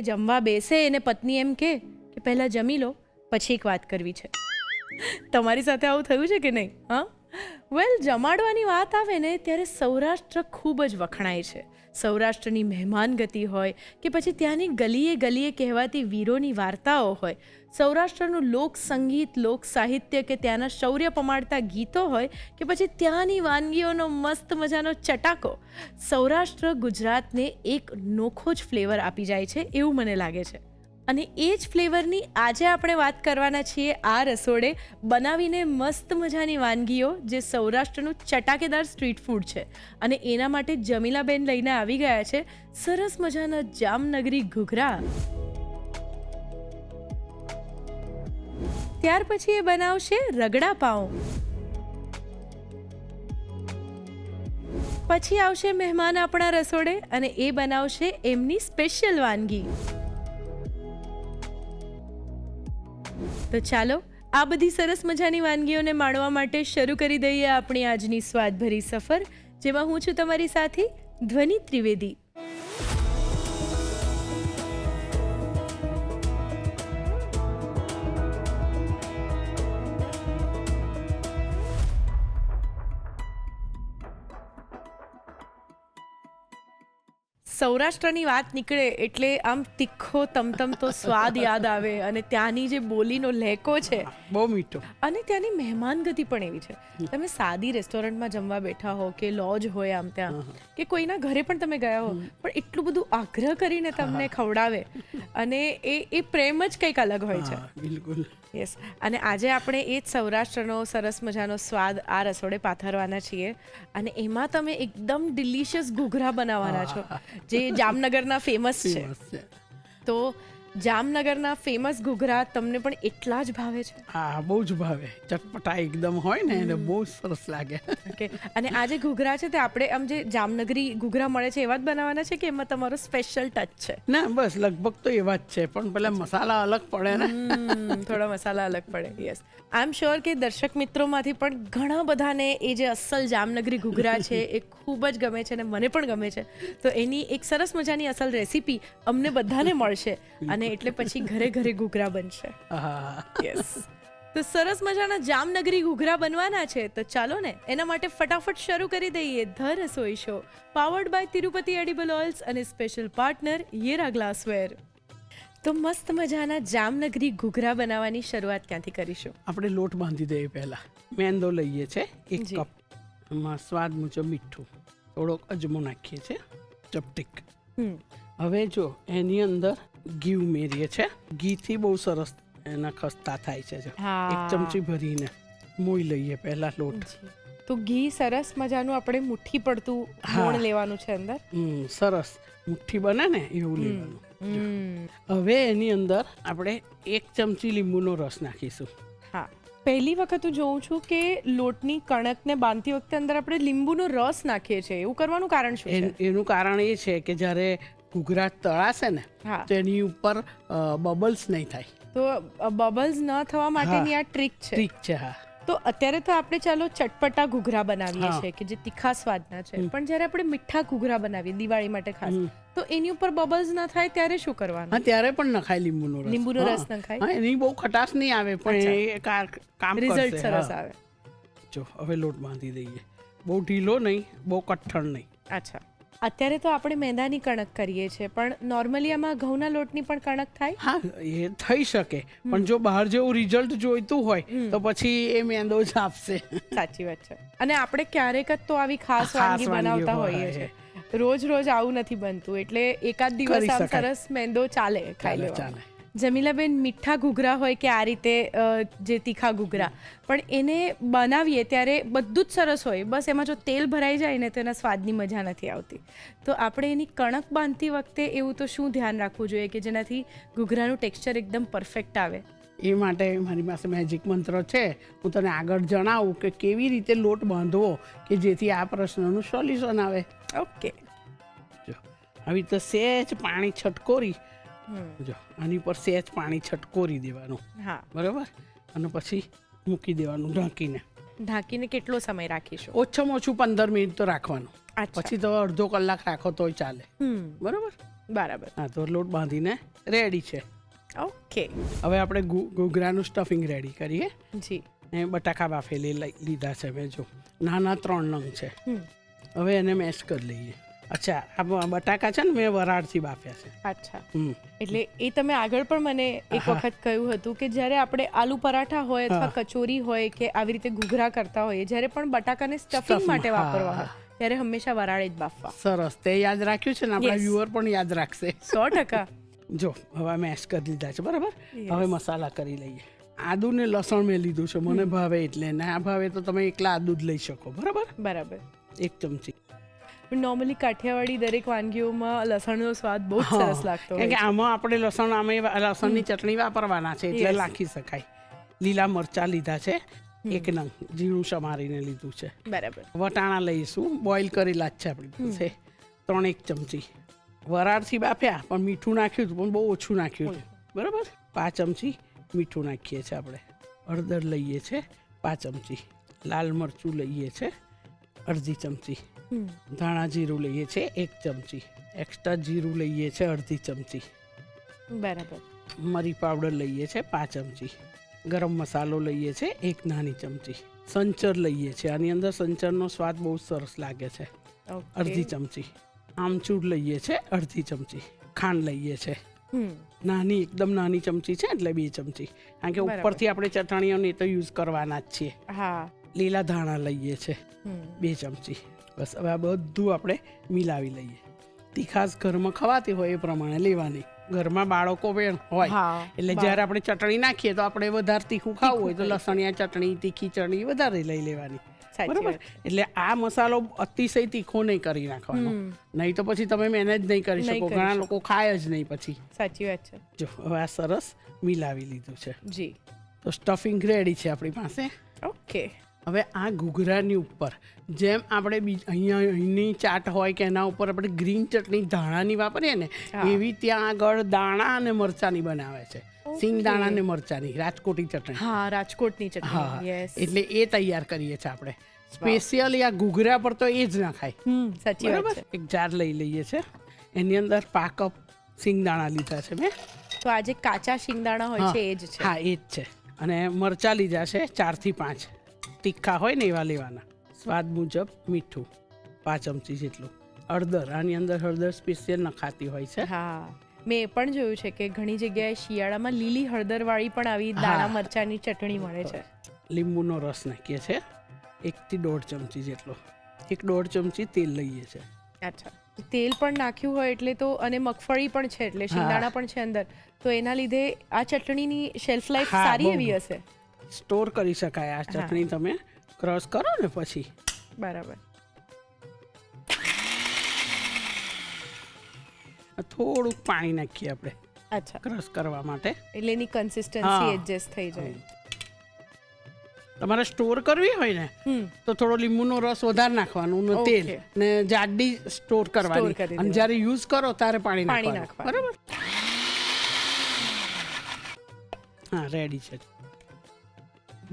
જમવા બેસે એને પત્ની એમ કે પહેલાં જમી લો પછી એક વાત કરવી છે. તમારી સાથે આવું થયું છે કે નહીં? હા, વેલ, જમાડવાની વાત આવે ને ત્યારે સૌરાષ્ટ્ર ખૂબ જ વખણાય છે. સૌરાષ્ટ્રની મહેમાનગતિ હોય કે પછી ત્યાંની ગલીએ ગલીએ કહેવાતી વીરોની વાર્તાઓ હોય, સૌરાષ્ટ્રનું લોક સંગીત, લોક સાહિત્ય કે ત્યાંના શૌર્ય પમાડતા ગીતો હોય કે પછી ત્યાંની વાનગીઓનો મસ્ત મજાનો ચટાકો, સૌરાષ્ટ્ર ગુજરાતને એક નોખો જ ફ્લેવર આપી જાય છે એવું મને લાગે છે. અને એ જ ફ્લેવરની આજે આપણે વાત કરવાના છીએ આ રસોડે બનાવીને મસ્ત મજાની વાનગીઓ જે સૌરાષ્ટ્રનું ચટાકેદાર સ્ટ્રીટ ફૂડ છે. અને એના માટે જમીલાબેન લઈને આવી ગયા છે સરસ મજાના જામનગરી ઘૂઘરા. ત્યાર પછી એ બનાવશે રગડા પાઉં. પછી આવશે મહેમાન આપણા રસોડે અને એ બનાવશે એમની સ્પેશિયલ વાનગી. તો ચાલો આ બધી સરસ મજાની વાનગીઓને માણવા માટે શરૂ કરી દઈએ આપણી આજની સ્વાદભરી સફર, જેમાં હું છું તમારી સાથી ધ્વનિ ત્રિવેદી. સૌરાષ્ટ્રની વાત નીકળે એટલે આમ તીખો તમતમતો સ્વાદ યાદ આવે અને ત્યાંની જે બોલીનો લહેકો છે બહુ મીઠો, અને ત્યાંની મહેમાનગતિ પણ એવી છે. તમે સાદી રેસ્ટોરન્ટમાં જમવા બેઠા હો કે લોજ હોય આમ ત્યાં કે કોઈના ઘરે પણ તમે ગયા હો, પણ એટલું બધું આગ્રહ કરીને તમને ખવડાવે અને એ પ્રેમ જ કંઈક અલગ હોય છે. બિલકુલ. યસ. અને આજે આપણે એ જ સૌરાષ્ટ્રનો સરસ મજાનો સ્વાદ આ રસોડે પાથરવાના છીએ અને એમાં તમે એકદમ ડિલિશિયસ ઘૂઘરા બનાવવાના છો જે જામનગરના ફેમસ છે. તો જામનગરના ફેમસ ઘૂઘરા તમને પણ એટલા જ ભાવે છે? હા, બહુ જ ભાવે. ચટપટા એકદમ હોય ને એટલે બહુ સરસ લાગે. ઓકે. અને આ જે ઘૂઘરા છે તે આપણે આમ જે જામનગરી ઘૂઘરા મળે છે એવા જ બનાવવાના છે કે એમાં તમારો સ્પેશિયલ ટચ છે? ના, બસ લગભગ તો એવા જ છે, પણ પેલા મસાલા અલગ પડે ને. થોડા મસાલા અલગ પડે. યસ. આઈ એમ શ્યોર કે દર્શક મિત્રોમાંથી પણ ઘણા બધાને એ જે અસલ જામનગરી ઘૂઘરા છે એ ખૂબ જ ગમે છે અને મને પણ ગમે છે. તો એની એક સરસ મજાની અસલ રેસીપી અમને બધાને મળશે અને એટલે પછી ઘરે ઘરે ઘૂઘરા બનશે. યસ. તો સરસ મજાના જામનગરી ઘૂઘરા બનવાના છે, તો ચાલો ને એના માટે ફટાફટ શરૂ કરી દઈએ ધ રસોઈ show, powered by Tirupati edible oils અને સ્પેશિયલ પાર્ટનર યેરા ગ્લાસવેર. તો મસ્ત મજાના જામનગરી ઘૂઘરા બનાવવાની શરૂઆત ક્યાંથી કરીશું? આપણે લોટ બાંધી દઈએ. પહેલા મેંદો લઈએ છે 1 કપ, એમાં સ્વાદ મુજબ મીઠું, થોડોક અજમો નાખીએ છીએ, ચપટીક. હવે જો એની અંદર ઘી ઉમેરીએ છે. ઘીથી બહુ સરસ એના ખસ્તા થાય છે. 1 ચમચી ભરીને મોઈ લઈએ પહેલા લોટ. તો ઘી સરસ મજાનું આપણે મુઠ્ઠી પડતું મોણ લેવાનું છે અંદર. સરસ મુઠ્ઠી બને ને એવું લેવાનું. હવે એની અંદર આપણે 1 ચમચી લીંબુનો રસ નાખીશું. હા, પહેલી વખત હું જોઉં છું કે લોટની કણકને બાંધતી વખતે અંદર આપણે લીંબુનો રસ નાખીએ છીએ. એવું કરવાનું કારણ શું છે? એનું કારણ એ છે કે જ્યારે ઘૂઘરા તળાશે ને તો એની ઉપર બબલ્સ નહીં થાય. તો બબલ્સ ન થવા માટેની આ ટ્રીક છે. ટ્રીક છે. હા. તો અત્યારે તો આપણે ચાલો ચટપટા ઘૂઘરા બનાવીએ છીએ કે જે તીખા સ્વાદના છે, પણ જ્યારે આપણે મીઠા ઘૂઘરા બનાવીએ દિવાળી માટે ખાસ, તો એની ઉપર બબલ્સ ના થાય ત્યારે શું કરવાનું? હા, ત્યારે પણ નખાય લીંબુનો રસ. લીંબુનો રસ નખાય. હા, એની બહુ ખટાશ નહીં આવે પણ એ કામ રિઝલ્ટ સરસ આવે. જો હવે લોટ બાંધી દઈએ. બહુ ઢીલો નહીં, બહુ કઠણ નહીં. અચ્છા. અત્યારે તો આપણે મેંદાની કણક કરીએ છીએ, પણ નોર્મલી આમાં ઘઉંના લોટની પણ કણક થાય? હા, એ થઈ શકે, પણ જો બહાર જેવું રિઝલ્ટ જોઈતું હોય તો પછી એ મેંદો જ આપશે. સાચી વાત છે. અને આપણે ક્યારેક જ તો આવી ખાસ વાનગી બનાવતા હોઈએ છીએ, રોજ રોજ આવું નથી બનતું, એટલે એકાદ દિવસ આમ સરસ મેંદો ચાલે, ખાઈ લેવાનું. જમીલાબેન, મીઠા ઘૂઘરા હોય કે આ રીતે જે તીખા ઘૂઘરા, પણ એને બનાવીએ ત્યારે બધું જ સરસ હોય, બસ એમાં જો તેલ ભરાઈ જાય ને તો એના સ્વાદની મજા નથી આવતી. તો આપણે એની કણક બાંધતી વખતે એવું તો શું ધ્યાન રાખવું જોઈએ કે જેનાથી ઘૂઘરાનું ટેક્સચર એકદમ પરફેક્ટ આવે? એ માટે મારી પાસે મેજિક મંત્ર છે. હું તને આગળ જણાવું કે કેવી રીતે લોટ બાંધવો કે જેથી આ પ્રશ્નનું સોલ્યુશન આવે. ઓકે. જો આવી રીતે સહેજ પાણી છટકોરી, જો આની પર સહેજ પાણી છટકોરી દેવાનું. હા, બરાબર. અને પછી મૂકી દેવાનું ઢાંકીને. ઢાંકીને કેટલો સમય રાખીશું? ઓછામાં ઓછું 15 મિનિટ તો રાખવાનું. પછી તો અડધો કલાક રાખો તોય ચાલે. બરાબર. બરાબર. હા, તો લોટ બાંધીને રેડી છે. ઓકે. હવે આપણે ઘૂઘરાનું સ્ટફિંગ રેડી કરીએ. જી. ને બટાકા બાફેલી લીધા છે મેં, જો નાના 3 નંગ છે. હમ. હવે એને મેશ કરી લઈએ. અચ્છા, આ બટાકા છે ને મેં વરાળથી બાફ્યા છે. અચ્છા. એટલે એ તમે આગળ પણ મને એક વખત કહ્યું હતું કે જ્યારે આપણે આલુ પરાઠા હોય અથવા કચોરી હોય કે આવી રીતે ઘૂઘરા કરતા હોઈએ, જ્યારે પણ બટાકાને સ્ટફિંગ માટે વાપરવા હોય ત્યારે હંમેશા વરાળે જ બાફવા. સરસ, તે યાદ રાખ્યું છે ને, આપણા વ્યુઅર પણ યાદ રાખશે. 100%. જો હવે મેશ કરી લીધા છે, બરાબર. હવે મસાલા કરી લઈએ. આદુ ને લસણ મેં લીધું છે, મને ભાવે એટલે. ના ભાવે તો તમે એકલા આદુ જ લઈ શકો. બરાબર. 1 ચમચી. નોર્મલી કાઠિયાવાડી દરેક વાનગીઓમાં લસણનો સ્વાદ બહુ જ સરસ લાગતો હોય. કે આમાં આપણે લસણની ચટણી વાપરવાના છે એટલે નાખી શકાય. લીલા મરચાં લીધા છે 1 નંગ, ઝીણું સમારીને લીધું છે. બરાબર. વટાણા લઈશું, બોઇલ કરેલા જ છે આપણી પાસે. 3 ચમચી. વરાળથી બાફ્યા પણ મીઠું નાખ્યું હતું, પણ બહુ ઓછું નાખ્યું હતું. બરાબર. 5 ચમચી મીઠું નાખીએ છીએ આપણે. હળદર લઈએ છીએ 5 ચમચી. લાલ મરચું લઈએ છીએ 1/2 ચમચી. ધાણા જીરું લઈએ છીએ 1 ચમચી. એક્સ્ટ્રા જીરું લઈએ છીએ 1/2 ચમચી. બરાબર. મરી પાવડર લઈએ છીએ 5 ચમચી. ગરમ મસાલો લઈએ છીએ 1 નાની ચમચી. સંચર લઈએ છીએ, આની અંદર સંચરનો સ્વાદ બહુ સરસ લાગે છે. 1/2 ચમચી. આમચૂર લઈએ છીએ 1/2 ચમચી. ખાંડ લઈએ છીએ નાની, એકદમ નાની ચમચી છે એટલે 2 ચમચી, કારણ કે ઉપરથી આપણે ચટણીઓને તો યુઝ કરવાના જ છીએ. લીલા ધાણા લઈએ છીએ 2 ચમચી. બસ, હવે આ બધું આપણે મિલાવી લઈએ. તીખાશ ઘરમાં ખવાતી હોય એ પ્રમાણે લેવાની. ઘરમાં બાળકો હોય એટલે જ્યારે આપણે ચટણી નાખીએ તો આપણે વધારે તીખું ખાવું હોય તો લસણિયા ચટણી, તીખી ચટણી વધારે લઈ લેવાની. બરાબર. એટલે આ મસાલો અતિશય તીખો નહીં કરી નાખવાનો, નહીં તો પછી તમે મેનેજ નહીં કરી શકો. ઘણા લોકો ખાય જ નહીં પછી. સાચી વાત છે. જો હવે આ સરસ મિલાવી લીધું છે. જી. તો સ્ટફિંગ રેડી છે આપણી પાસે. ઓકે. હવે આ ઘૂઘરાની ઉપર જેમ આપણે અહીંની ચાટ હોય કે એના ઉપર આપણે ગ્રીન ચટણી ધાણાની વાપરીએ ને, એવી ત્યાં આગળ દાણા અને મરચાની બનાવે છે. સિંગ દાણા અને મરચાની રાજકોટી ચટણી. હા, રાજકોટની ચટણી. યસ. એટલે એ તૈયાર કરીએ છીએ આપણે સ્પેશિયલી. આ ઘૂઘરા પર તો એ જ નખાય. સાચી વાત છે. એક જાર લઈ લઈએ છે, એની અંદર પાકપ સિંગદાણા લીધા છે મેં. તો આ જે કાચા સિંગદાણા હોય છે એ જ છે? હા, એ જ છે. અને મરચાં લીધા છે 4 થી 5, તીખા હોય ને એવા લેવાના. સ્વાદ મુજબ મીઠું 5 ચમચી જેટલું. હળદર, આની અંદર હળદર સ્પેશિયલ નખાતી હોય છે. હા, મેં એ પણ જોયું છે કે ઘણી જગ્યાએ શિયાળામાં લીલી હળદર વાળી પણ આવી દાણા મરચાની ચટણી મળે છે. લીંબુનો રસ નાખીએ છીએ 1 થી 1.5 ચમચી જેટલો. 1.5 ચમચી તેલ લઈએ છીએ. અચ્છા, તેલ પણ નાખ્યું હોય એટલે તો, અને મગફળી પણ છે એટલે શિંગદાણા પણ છે અંદર, તો એના લીધે આ ચટણીની શેલ્ફ લાઈફ સારી એવી હશે. સ્ટોર કરી શકાય આ ચટણી. તમે ક્રશ કરો ને પછી. બરાબર. થોડુંક પાણી નાખીએ આપણે. અચ્છા. ક્રશ કરવા માટે, એટલે એની કન્સિસ્ટન્સી એડજસ્ટ થઈ જાય. તમારે સ્ટોર કરવી હોય ને તો થોડો લીંબુનો રસ વધારે નાખવાનું ને તેલ ને જાડી સ્ટોર કરવાની, અને જ્યારે યુઝ કરો ત્યારે પાણી નાખવાનું. બરાબર. હા, રેડી છે.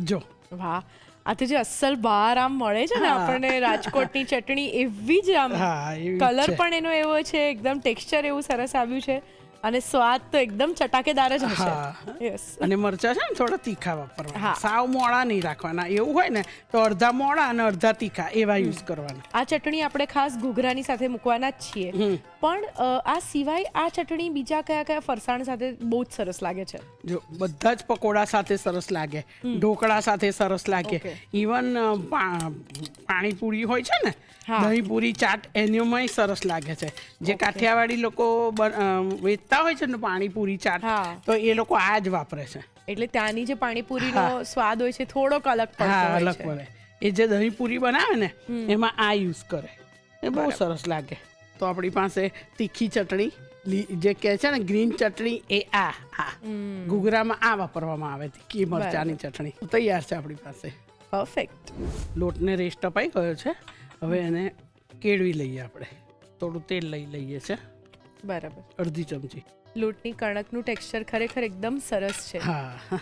જો વાહ, આ તો જે અસલ બહાર આમ મળે છે ને આપણને રાજકોટની ચટણી, એવી જ આમ કલર પણ એનો એવો છે, એકદમ ટેક્સચર એવું સરસ આવ્યું છે, અને સ્વાદ તો એકદમ ચટાકેદાર જ હશે. યસ. અને મરચા છે ને થોડા તીખા વાપરવાના, સાવ મોળા નહીં રાખવાના. એવું હોય ને તો અડધા મોળા અને અડધા તીખા એવા યુઝ કરવાના. આ ચટણી આપણે ખાસ ઘૂઘરાની સાથે મૂકવાના જ છીએ, પણ આ સિવાય આ ચટણી બીજા કયા કયા ફરસાણ સાથે બહુ જ સરસ લાગે છે? જો બધા જ પકોડા સાથે સરસ લાગે, ઢોકળા સાથે સરસ લાગે, ઇવન પાણીપુરી હોય છે ને, દહીં પૂરી ચાટ, એનામાંય સરસ લાગે છે. જે કાઠિયાવાડી લોકો વેચતા હોય છે ને પાણીપુરી ચાટ, તો એ લોકો આ જ વાપરે છે. એટલે ત્યાંની જે પાણીપુરીનો સ્વાદ હોય છે થોડોક અલગ પડે. એ જે દહીં પૂરી બનાવે ને એમાં આ યુઝ કરે, એ બહુ સરસ લાગે. તો આપણી પાસે તીખી ચટણી જે કહે છે ને ગ્રીન ચટણી, એ આ ઘૂઘરામાં આ વાપરવામાં આવે, તીખી મરચાની ચટણી તૈયાર છે આપણી પાસે. પરફેક્ટ. લોટને રેસ્ટ અપાઈ ગયો છે, હવે એને કેળવી લઈએ આપણે. થોડું તેલ લઈ લઈએ છે. બરાબર. 1/2 ચમચી. લોટની કણકનું ટેક્સચર ખરેખર એકદમ સરસ છે. હા,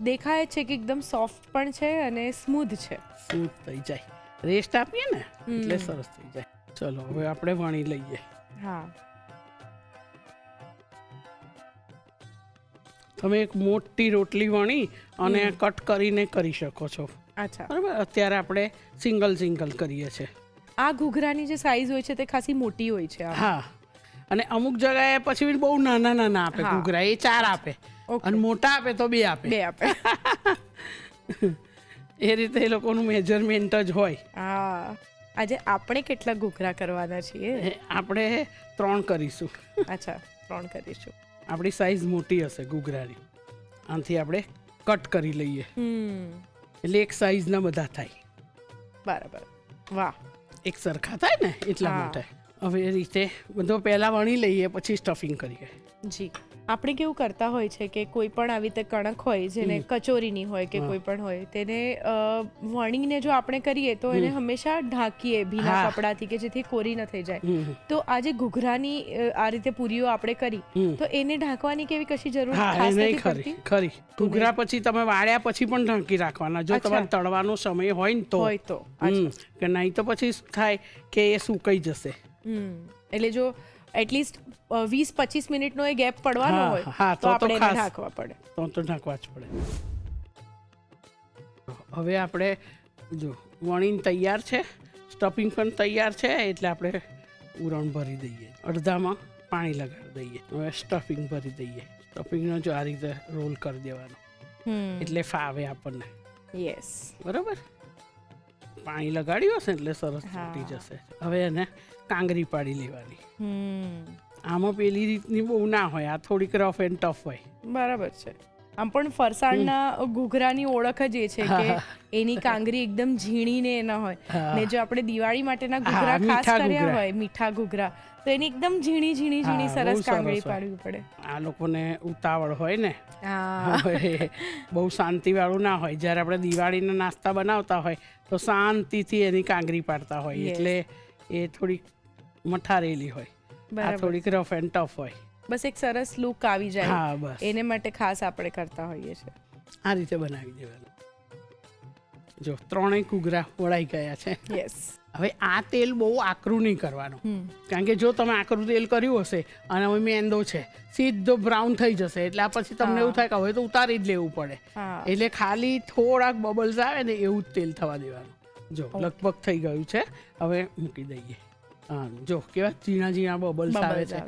દેખાય છે કે એકદમ સોફ્ટ પણ છે અને સ્મૂધ છે. સ્મૂથ થઈ જાય, રેસ્ટ આપીએ ને એટલે સરસ થઈ જાય. ચલો હવે આપણે વણી લઈએ. હા, તમે એક મોટી રોટલી વણી અને કટ કરીને કરી શકો છો. અચ્છા, બરાબર. અત્યારે આપણે સિંગલ કરીએ છીએ. આ ઘૂઘરાની જે સાઈઝ હોય છે તે ખાસી મોટી હોય છે. હા, અને અમુક જગ્યાએ પછી બહુ નાના આપે ઘૂઘરા, એ 4 આપે અને મોટા આપે તો 2 આપે. 2 આપે. એ રીતે એ લોકોનું મેજરમેન્ટ જ હોય. હા, આજે આપણે કેટલા ઘૂઘરા કરવાના છીએ? આપણે 3 કરીશું. અચ્છા, 3 કરીશું. આપણી સાઈઝ મોટી હશે ઘૂઘરાની, આનાથી આપણે કટ કરી લઈએ એટલે એક સાઈઝના બધા થાય. બરાબર. વાહ, એક સરખા થાય ને એટલા માટે. હવે એ રીતે બધો પહેલાં વણી લઈએ, પછી સ્ટફિંગ કરીએ. જી, આપણે કેવું કરતા હોય છે કે કોઈ પણ આવી રીતે કણક હોય જેને કચોરીની હોય કે કોઈ પણ હોય તેને વણીને જો આપણે કરીએ તો એને હંમેશા ઢાંકીએ ભીના કપડાથી કે જેથી કોરી ન થઈ જાય. તો આજે ઘૂઘરાની આ રીતે પૂરીઓ આપણે કરી તો એને ઢાંકવાની કેવી કશી જરૂર ખાસ નથી પડતી? ખરી. ઘૂઘરા પછી તમે વાળ્યા પછી પણ ઢાંકી રાખવાના, જો તમારે તળવાનો સમય હોય ને તો. કે નહીં તો પછી શું થાય કે એ સુકાઈ જશે. એટલે જો એટલીસ્ટ 20-25 મિનિટનો એ ગેપ પડવાનો હોય તો આપણે એને ઢાંકવા પડે. તો ઢાંકવા જ પડે. હવે આપણે જો વણીને તૈયાર છે, સ્ટફિંગ પણ તૈયાર છે, એટલે આપણે ઉરણ ભરી દઈએ. અડધામાં પાણી લગાડી દઈએ. હવે સ્ટફિંગ ભરી દઈએ. સ્ટફિંગનો જો આ રીતે રોલ કરી દેવાનો એટલે ફાવે આપણને. યસ, બરાબર. પાણી લગાડ્યું હશે એટલે સરસ તૂટી જશે. હવે એને કાંગરી પાડી લેવાની. આમાં પેલી રીતની બહુ ના હોય, આ થોડીક રફ એન્ડ ટફ હોય. બરાબર છે. આમ પણ ફરસાણના ઘૂઘરાની ઓળખ જ એ છે કે એની કાંગરી એકદમ ઝીણી ને ના હોય. ને જો આપણે દિવાળી માટેના ઘૂઘરા ખાસ કર્યા હોય, મીઠા ઘૂઘરા, તો એની એકદમ ઝીણી સરસ કાંગરી પાડવી પડે. આ લોકોને ઉતાવળ હોય ને, બહુ શાંતિવાળું ના હોય. જ્યારે આપણે દિવાળીના નાસ્તા બનાવતા હોય તો શાંતિથી એની કાંગરી પાડતા હોય, એટલે એ થોડીક મઠારેલી હોય. આ થોડીક રફ એન્ડ ટફ હોય. બસ એક સરસ લુક આવી જાય એને માટે ખાસ આપણે કરતા હોઈએ છીએ. આ રીતે બનાવી દેવાનું. જો 3 ઘૂઘરા વળાઈ ગયા છે. યસ. હવે આ તેલ બહુ આકરું નહીં કરવાનું, કારણ કે જો તમે આકરું તેલ કર્યું હશે અને હવે મેંદો છે, સીધો બ્રાઉન થઈ જશે. એટલે આ પછી તમને એવું થાય કે હવે તો ઉતારી જ લેવું પડે. એટલે ખાલી થોડાક બબલ્સ આવે ને એવું જ તેલ થવા દેવાનું. જો લગભગ થઈ ગયું છે, હવે મૂકી દઈએ. જો કેવા ઝીણા બબલ્સ આવે છે,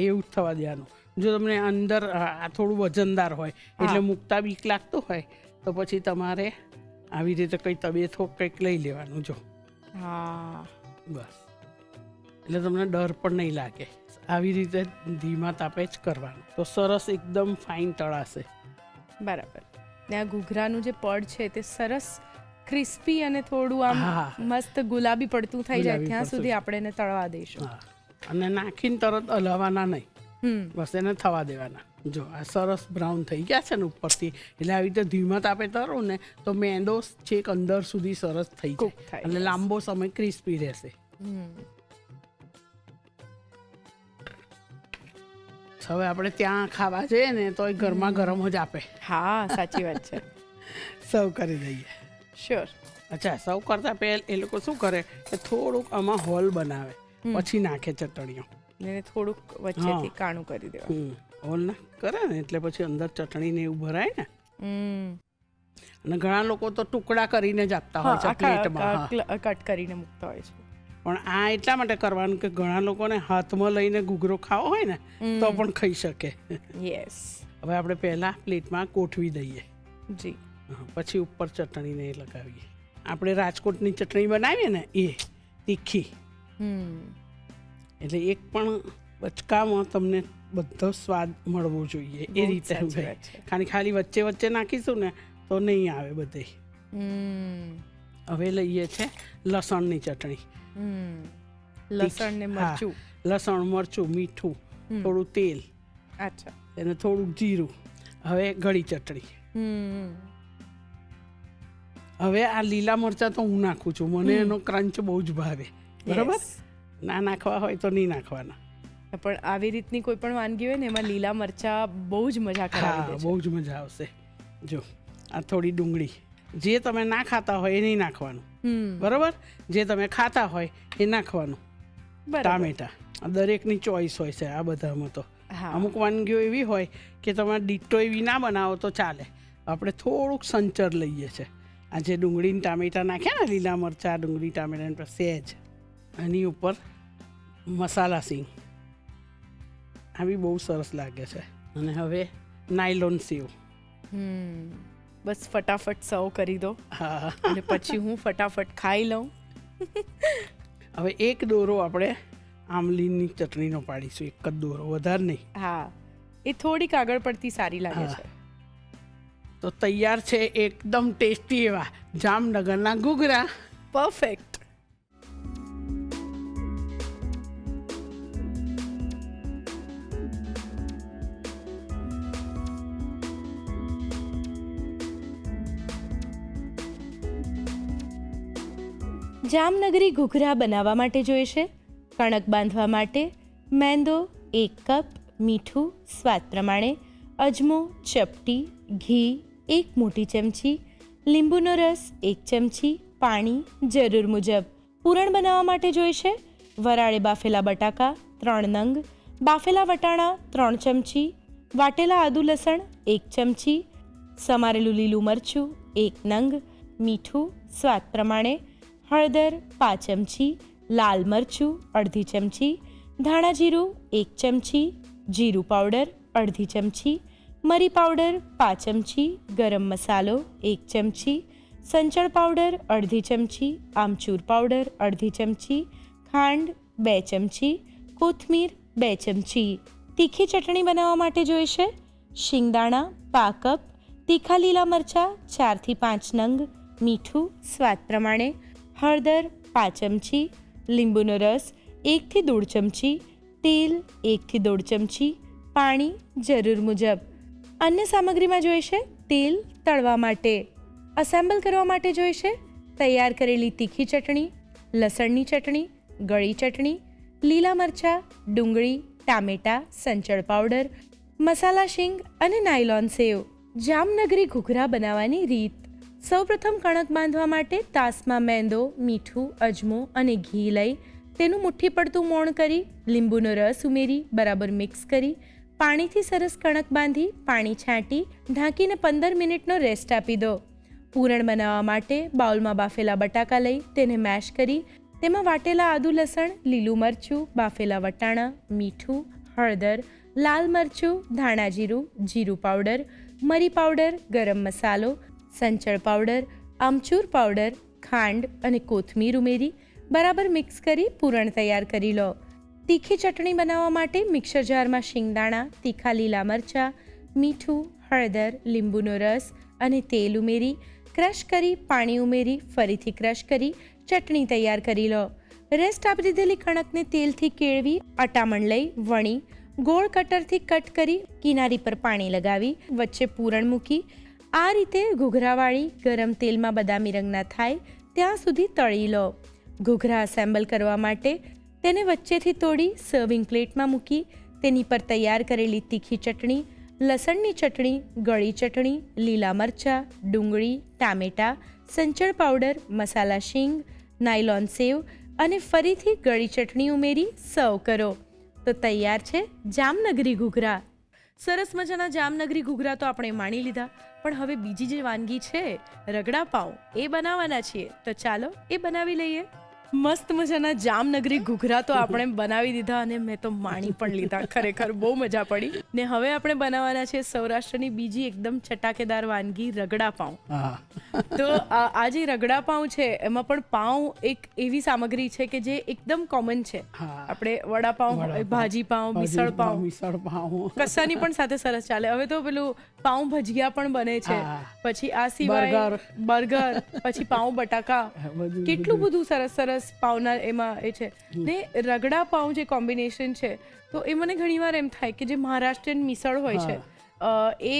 એવું જ થવા દેવાનું. જો તમને અંદર આ થોડું વજનદાર હોય એટલે મૂકતા બીક લાગતું હોય તો પછી તમારે આવી રીતે કંઈ તબેથો કંઈક લઈ લેવાનું. જો બસ, એટલે તમને ડર પણ નહીં લાગે. આવી રીતે ધીમા તાપે જ કરવાનું તો સરસ એકદમ ફાઇન તળાશે. બરાબર. ને આ ઘૂઘરાનું જે પડ છે તે સરસ ક્રિસ્પી અને થોડું આમ મસ્ત ગુલાબી પડતું થઈ જાય ત્યાં સુધી આપણે એને તળવા દઈશું. અને નાખીને તરત હલાવવાના નહીં, બસ એને થવા દેવાના. જો આ સરસ બ્રાઉન થઈ ગયા છે ને ઉપરથી, એટલે આવી રીતે ધીમા તાપે તરો ને તો મેંદો છેક અંદર સુધી સરસ થઈ જાય અને લાંબો સમય ક્રિસ્પી રહેશે. હવે આપણે ત્યાં ખાવા જઈએ ને તો એ ગરમા ગરમ જ આપે. હા, સાચી વાત છે. સર્વ કરી દઈએ. શ્યોર. અચ્છા, સર્વ કરતા પહેલા એ લોકો શું કરે કે થોડુંક આમાં હોલ બનાવે, પછી નાખે ચટણીઓ. એને થોડુંક વચ્ચેથી કાણું કરી દેવાનું. હોલ ના કરે ને એટલે પછી અંદર ચટણી ને એવું ભરાય ને. અને ઘણા લોકો તો ટુકડા કરીને જ આપતા હોય છે, પ્લેટમાં કટ કરીને મૂકતા હોય છે. પણ આ એટલા માટે કરવાનું કે ઘણા લોકોને હાથમાં લઈને ઘૂઘરો ખાવો હોય ને તો પણ ખાઈ શકે. યસ. હવે આપણે પહેલા પ્લેટમાં ગોઠવી દઈએ. જી. પછી ઉપર ચટણીને લગાવીએ. આપણે રાજકોટની ચટણી બનાવીએ ને એ તીખી, એટલે એક પણ બચકામાં તમને બધો સ્વાદ મળવો જોઈએ એ રીતે. ખાલી વચ્ચે નાખીશું ને તો નહીં આવે બધે. હવે લઈએ છે લસણની ચટણી. લસણ ને મરચું. લસણ, મરચું, મીઠું, થોડું તેલ, અચ્છા, અને થોડુંક જીરું. હવે ગળી ચટણી. હવે આ લીલા મરચાં તો હું નાખું છું, મને એનો ક્રંચ બહુ જ ભાવે. બરાબર. ના નાખવા હોય તો નહીં નાખવાના. પણ આવી રીતની કોઈ પણ વાનગી હોય ને એમાં લીલા મરચા બહુ જ મજા કરાવી દે છે. બહુ જ મજા આવશે. જો આ થોડી ડુંગળી, જે તમે ના ખાતા હોય એ નહીં નાખવાનું. બરાબર. જે તમે ખાતા હોય એ નાખવાનું. ટામેટા દરેકની ચોઈસ હોય છે આ બધામાં તો. હા. અમુક વાનગીઓ એવી હોય કે તમે ડીટો એવી ના બનાવો તો ચાલે. આપણે થોડુંક સંચર લઈએ છીએ. આ જે ડુંગળીને ટામેટાં નાખ્યા ને, લીલા મરચાં, ડુંગળી, ટામેટાં પર સહેજ એની ઉપર મસાલા સિંગ, આ બી બહુ સરસ લાગે છે. અને હવે નાયલોન સેવ. બસ ફટાફટ સર્વ કરી દો હા. અને પછી હું ફટાફટ ખાઈ લઉં. હવે એક દોરો આપણે આમલીની ચટણીનો પાડીશું, એક જ દોરો, વધારે નહીં. હા, એ થોડીક આગળ પડતી સારી લાગે હા. છે. તો તૈયાર છે એકદમ ટેસ્ટી એવા જામનગરના ઘૂઘરા. પરફેક્ટ. જામનગરી ઘૂઘરા બનાવવા માટે જોઈશે કણક બાંધવા માટે મેંદો 1 કપ, મીઠું સ્વાદ પ્રમાણે, અજમો ચપટી, ઘી 1 મોટી ચમચી, લીંબુનો રસ 1 ચમચી, પાણી જરૂર મુજબ. પૂરણ બનાવવા માટે જોઈશે વરાળે બાફેલા બટાકા 3 નંગ, બાફેલા વટાણા 3 ચમચી, વાટેલા આદુ લસણ 1 ચમચી, સમારેલું લીલું મરચું 1 નંગ, મીઠું સ્વાદ પ્રમાણે, હળદર 5 ચમચી, લાલ મરચું અડધી ચમચી, ધાણા જીરું 1 ચમચી, જીરું પાવડર અડધી ચમચી, મરી પાવડર 5 ચમચી, ગરમ મસાલો 1 ચમચી, સંચળ પાવડર અડધી ચમચી, આમચૂર પાવડર અડધી ચમચી, ખાંડ 2 ચમચી, કોથમીર 2 ચમચી. તીખી ચટણી બનાવવા માટે જોઈશે શિંગદાણા પા કપ, તીખા લીલા મરચાં 4 થી 5 નંગ, મીઠું સ્વાદ પ્રમાણે, હળદર 5 ચમચી, લીંબુનો રસ 1 થી 1.5 ચમચી, તેલ 1 થી 1.5 ચમચી, પાણી જરૂર મુજબ. અન્ય સામગ્રીમાં જોઈશે તેલ તળવા માટે. અસેમ્બલ કરવા માટે જોઈશે તૈયાર કરેલી તીખી ચટણી, લસણની ચટણી, ગળી ચટણી, લીલા મરચાં, ડુંગળી, ટામેટાં, સંચળ પાવડર, મસાલા શીંગ અને નાયલોન સેવ. જામનગરી ઘૂઘરા બનાવવાની રીત. સૌપ્રથમ કણક બાંધવા માટે તાસમાં મેંદો, મીઠું, અજમો અને ઘી લઈ તેનું મુઠ્ઠી પડતું મોણ કરી લીંબુનો રસ ઉમેરી બરાબર મિક્સ કરી પાણીથી સરસ કણક બાંધી પાણી છાંટી ઢાંકીને 15 મિનિટનો રેસ્ટ આપી દો. પૂરણ બનાવવા માટે બાઉલમાં બાફેલા બટાકા લઈ તેને મેશ કરી તેમાં વાટેલા આદુ લસણ, લીલું મરચું, બાફેલા વટાણા, મીઠું, હળદર, લાલ મરચું, ધાણા જીરું, જીરું પાવડર, મરી પાવડર, ગરમ મસાલો, સંચળ પાવડર, આમચૂર પાવડર, ખાંડ અને કોથમીર ઉમેરી બરાબર મિક્સ કરી પૂરણ તૈયાર કરી લો. તીખી ચટણી બનાવવા માટે મિક્સર જારમાં શિંગદાણા, તીખા લીલા મરચાં, મીઠું, હળદર, લીંબુનો રસ અને તેલ ઉમેરી ક્રશ કરી પાણી ઉમેરી ફરીથી ક્રશ કરી ચટણી તૈયાર કરી લો. રેસ્ટ આપી દીધેલી કણકને તેલથી કેળવી અટામણ લઈ વણી ગોળ કટરથી કટ કરી કિનારી પર પાણી લગાવી વચ્ચે પૂરણ મૂકી આ રીતે ઘૂઘરાવાળી ગરમ તેલમાં બદામી રંગના થાય ત્યાં સુધી તળી લો. ઘૂઘરા અસેમ્બલ કરવા માટે તેને વચ્ચેથી તોડી સર્વિંગ પ્લેટમાં મૂકી તેની પર તૈયાર કરેલી તીખી ચટણી, લસણની ચટણી, ગળી ચટણી, લીલા મરચાં, ડુંગળી, ટામેટાં, સંચળ પાવડર, મસાલા શીંગ, નાયલોન સેવ અને ફરીથી ગળી ચટણી ઉમેરી સર્વ કરો. તો તૈયાર છે જામનગરી ઘૂઘરા. સરસ મજાના જામનગરી ઘૂઘરા તો આપણે માણી લીધા, પણ હવે બીજી જે વાનગી છે રગડા પાઉં એ બનાવવાના છીએ. તો ચાલો એ બનાવી લઈએ. મસ્ત મજાના જામનગરી ઘૂઘરા તો આપણે બનાવી દીધા અને મેં તો માણી પણ લીધા. ખરેખર બહુ મજા પડી. ને હવે આપણે બનાવવાના છે સૌરાષ્ટ્રની બીજી એકદમ ચટાકેદાર વાનગી રગડા પાઉં. તો આ જે રગડા પાઉં છે એમાં પણ પાઉં એક એવી સામગ્રી છે કે જે એકદમ કોમન છે. આપણે વડાપાઉં, ભાજી પાઉં, મિસળ પાઉં કશાની પણ સાથે સરસ ચાલે. હવે તો પેલું પાઉં ભજીયા પણ બને છે. પછી આ સિવાય બર્ગર, પછી પાઉં બટાકા, કેટલું બધું સરસ સરસ પાઉના એમાં એ છે. ને રગડા પાઉં જે કોમ્બિનેશન છે તો એ મને ઘણીવાર એમ થાય કે જે મહારાષ્ટ્રીયન મિસળ હોય છે એ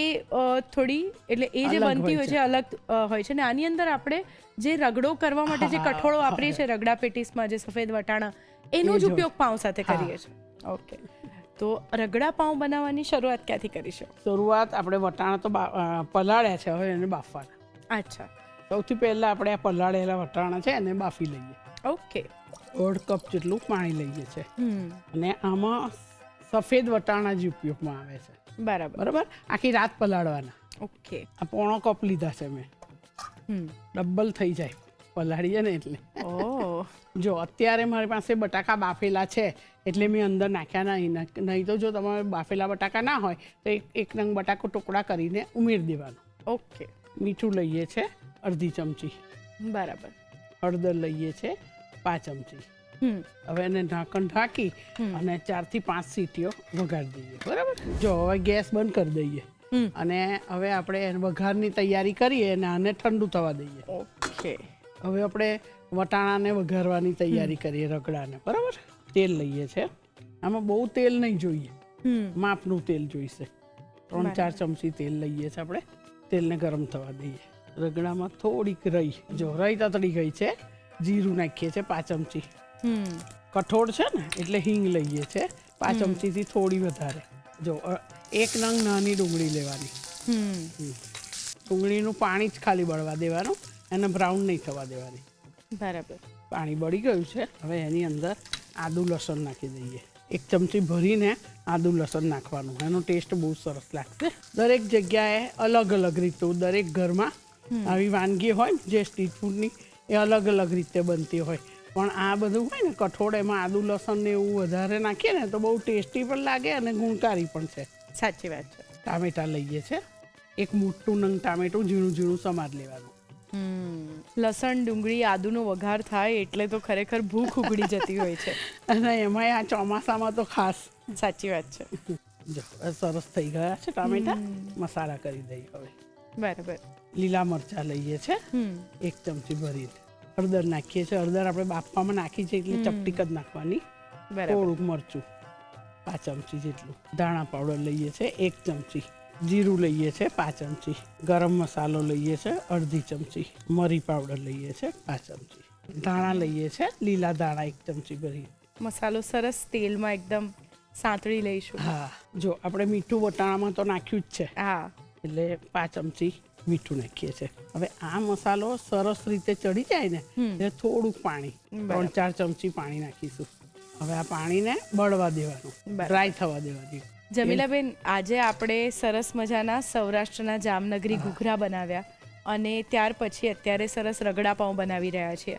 થોડી એટલે એ જે બનતી હોય છે અલગ હોય છે. ને આની અંદર આપણે જે રગડો કરવા માટે જે કઠોળો વાપરીએ છીએ રગડા પેટીસમાં જે સફેદ વટાણા એનો જ ઉપયોગ પાઉં સાથે કરીએ છીએ. ઓકે, તો રગડા પાઉં બનાવવાની શરૂઆત ક્યાંથી કરીશું? શરૂઆત આપણે વટાણા તો પલાળ્યા છે, હવે એને બાફવાના. અચ્છા, સૌથી પહેલા આપણે આ પલાળેલા વટાણા છે એને બાફી લઈએ. ઓકે, 1.5 કપ જેટલું પાણી લઈએ છે અને આમાં સફેદ વટાણા જ ઉપયોગમાં આવે છે. બરાબર. બરાબર, આખી રાત પલાળવાના. ઓકે. આ પોણો કપ લીધા છે મેં, ડબલ થઈ જાય પલાળીએ ને એટલે. ઓ જો અત્યારે મારી પાસે બટાકા બાફેલા છે એટલે મેં અંદર નાખ્યા નહીં તો જો તમારે બાફેલા બટાકા ના હોય તો એક નંગ બટાકો ટુકડા કરીને ઉમેરી દેવાનો. ઓકે. મીઠું લઈએ છે અડધી ચમચી, બરાબર. હળદર લઈએ છે 5 ચમચી. હવે એને ઢાંકણ ઢાંકી અને 4 થી 5 સીટીઓ વઘારી દઈએ. બરાબર. જો હવે ગેસ બંધ કરી દઈએ અને હવે આપણે વઘારની તૈયારી કરીએ અને આને ઠંડુ થવા દઈએ. ઓકે. હવે આપણે વટાણાને વઘારવાની તૈયારી કરીએ, રગડાને. બરાબર. તેલ લઈએ છે, આમાં બહુ તેલ નહીં જોઈએ, માપનું તેલ જોઈશે. 3-4 ચમચી તેલ લઈએ છે આપણે. તેલને ગરમ થવા દઈએ. રગડામાં થોડીક રઈ, જો રઈ તતડી ગઈ છે, જીરું નાખીએ છે 5 ચમચી. કઠોળ છે ને એટલે હિંગ લઈએ છે 5 ચમચીથી થોડી વધારે. જો 1 નંગ નાની ડુંગળી લેવાની. ડુંગળીનું પાણી જ ખાલી બળવા દેવાનું, એને બ્રાઉન નહીં થવા દેવાની. બરાબર. પાણી બળી ગયું છે. હવે એની અંદર આદુ લસણ નાખી દઈએ. 1 ચમચી ભરીને આદુ લસણ નાખવાનું, એનો ટેસ્ટ બહુ સરસ લાગશે. દરેક જગ્યાએ અલગ અલગ રીતું, દરેક ઘરમાં આવી વાનગી હોય જે સ્ટ્રીટ ફૂડની એ અલગ અલગ રીતે બનતી હોય, પણ આ બધું હોય ને કઠોળ, એમાં આદુ લસણ ને એવું વધારે નાખીએ ને તો બહુ ટેસ્ટી પણ લાગે અને ગુણકારી પણ છે. સાચી વાત છે. ટામેટા લઈએ છે, 1 મોટું નંગ ટામેટું ઝીણું ઝીણું સમાર લેવાનું. લસણ ડુંગળી આદુનો વઘાર થાય એટલે તો ખરેખર ભૂખ ઉઘડી જતી હોય છે. અને એમાં આ ચોમાસામાં તો ખાસ. સાચી વાત છે. જો સરસ થઈ ગયા છે ટામેટા. મસાલા કરી દઈએ હવે. બરાબર. લીલા મરચાં લઈએ છે 1 ચમચી ભરીને. હળદર નાખીએ છીએ. હળદર આપણે બાફવામાં નાખી છે એટલે ચપટીક જ નાખવાની. થોડુંક મરચું 5 ચમચી જેટલું. ધાણા પાવડર લઈએ છે 1 ચમચી. જીરું લઈએ છે 5 ચમચી. ગરમ મસાલો લઈએ છે અડધી ચમચી. મરી પાવડર લઈએ છે 5 ચમચી. ધાણા લઈએ છે લીલા ધાણા 1 ચમચી ભરી. મસાલો સરસ તેલમાં એકદમ સાંતળી લઈશું. હા, જો આપણે મીઠું વટાણામાં તો નાખ્યું જ છે. હા, એટલે 5 ચમચી મીઠું નાખીએ છીએ. હવે આ મસાલો સરસ રીતે ચડી જાય ને એટલે થોડુંક પાણી, 3-4 ચમચી પાણી નાખીશું. હવે આ પાણીને બળવા દેવાનું, ડ્રાય થવા દેવાની. જમીલાબેન, આજે આપણે સરસ મજાના સૌરાષ્ટ્રના જામનગરી ઘૂઘરા બનાવ્યા અને ત્યાર પછી અત્યારે સરસ રગડા પાઉં બનાવી રહ્યા છીએ.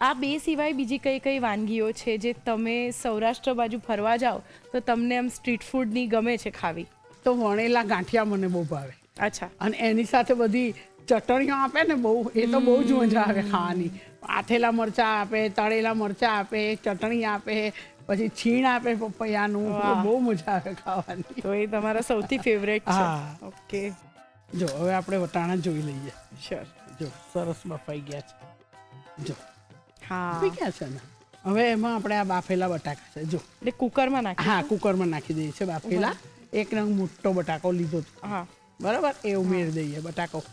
આ બે સિવાય બીજી કઈ કઈ વાનગીઓ છે જે તમે સૌરાષ્ટ્ર બાજુ ફરવા જાઓ તો તમને આમ સ્ટ્રીટ ફૂડની ગમે છે ખાવી? તો વણેલા ગાંઠિયા મને બહુ ભાવે. અચ્છા. અને એની સાથે બધી ચટણીઓ આપે ને બહુ, એ તો બહુ જ મજા આવે ખાવાની. આથેલા મરચાં આપે, તળેલા મરચાં આપે, ચટણી આપે, પછી છીણ આપે પપૈયાનું. બહુ મજા આવે ખાવાની. તો એ તમારા સૌથી ફેવરેટ છે. હા. ઓકે. જો હવે આપણે વટાણા જોઈ લઈએ. શ્યોર. જો સરસ બફાઈ ગયા છે. જો હા, બફાઈ ગયા છે ને. હવે એમાં આપણે આ બાફેલા બટાકા છે, જો એટલે કુકરમાં નાખી. હા, કુકરમાં નાખી દઈએ છે બાફેલા. 1 નંગ મોટો બટાકો લીધો. હા, બરાબર. એ ઉમેરી દઈએ બટાકો.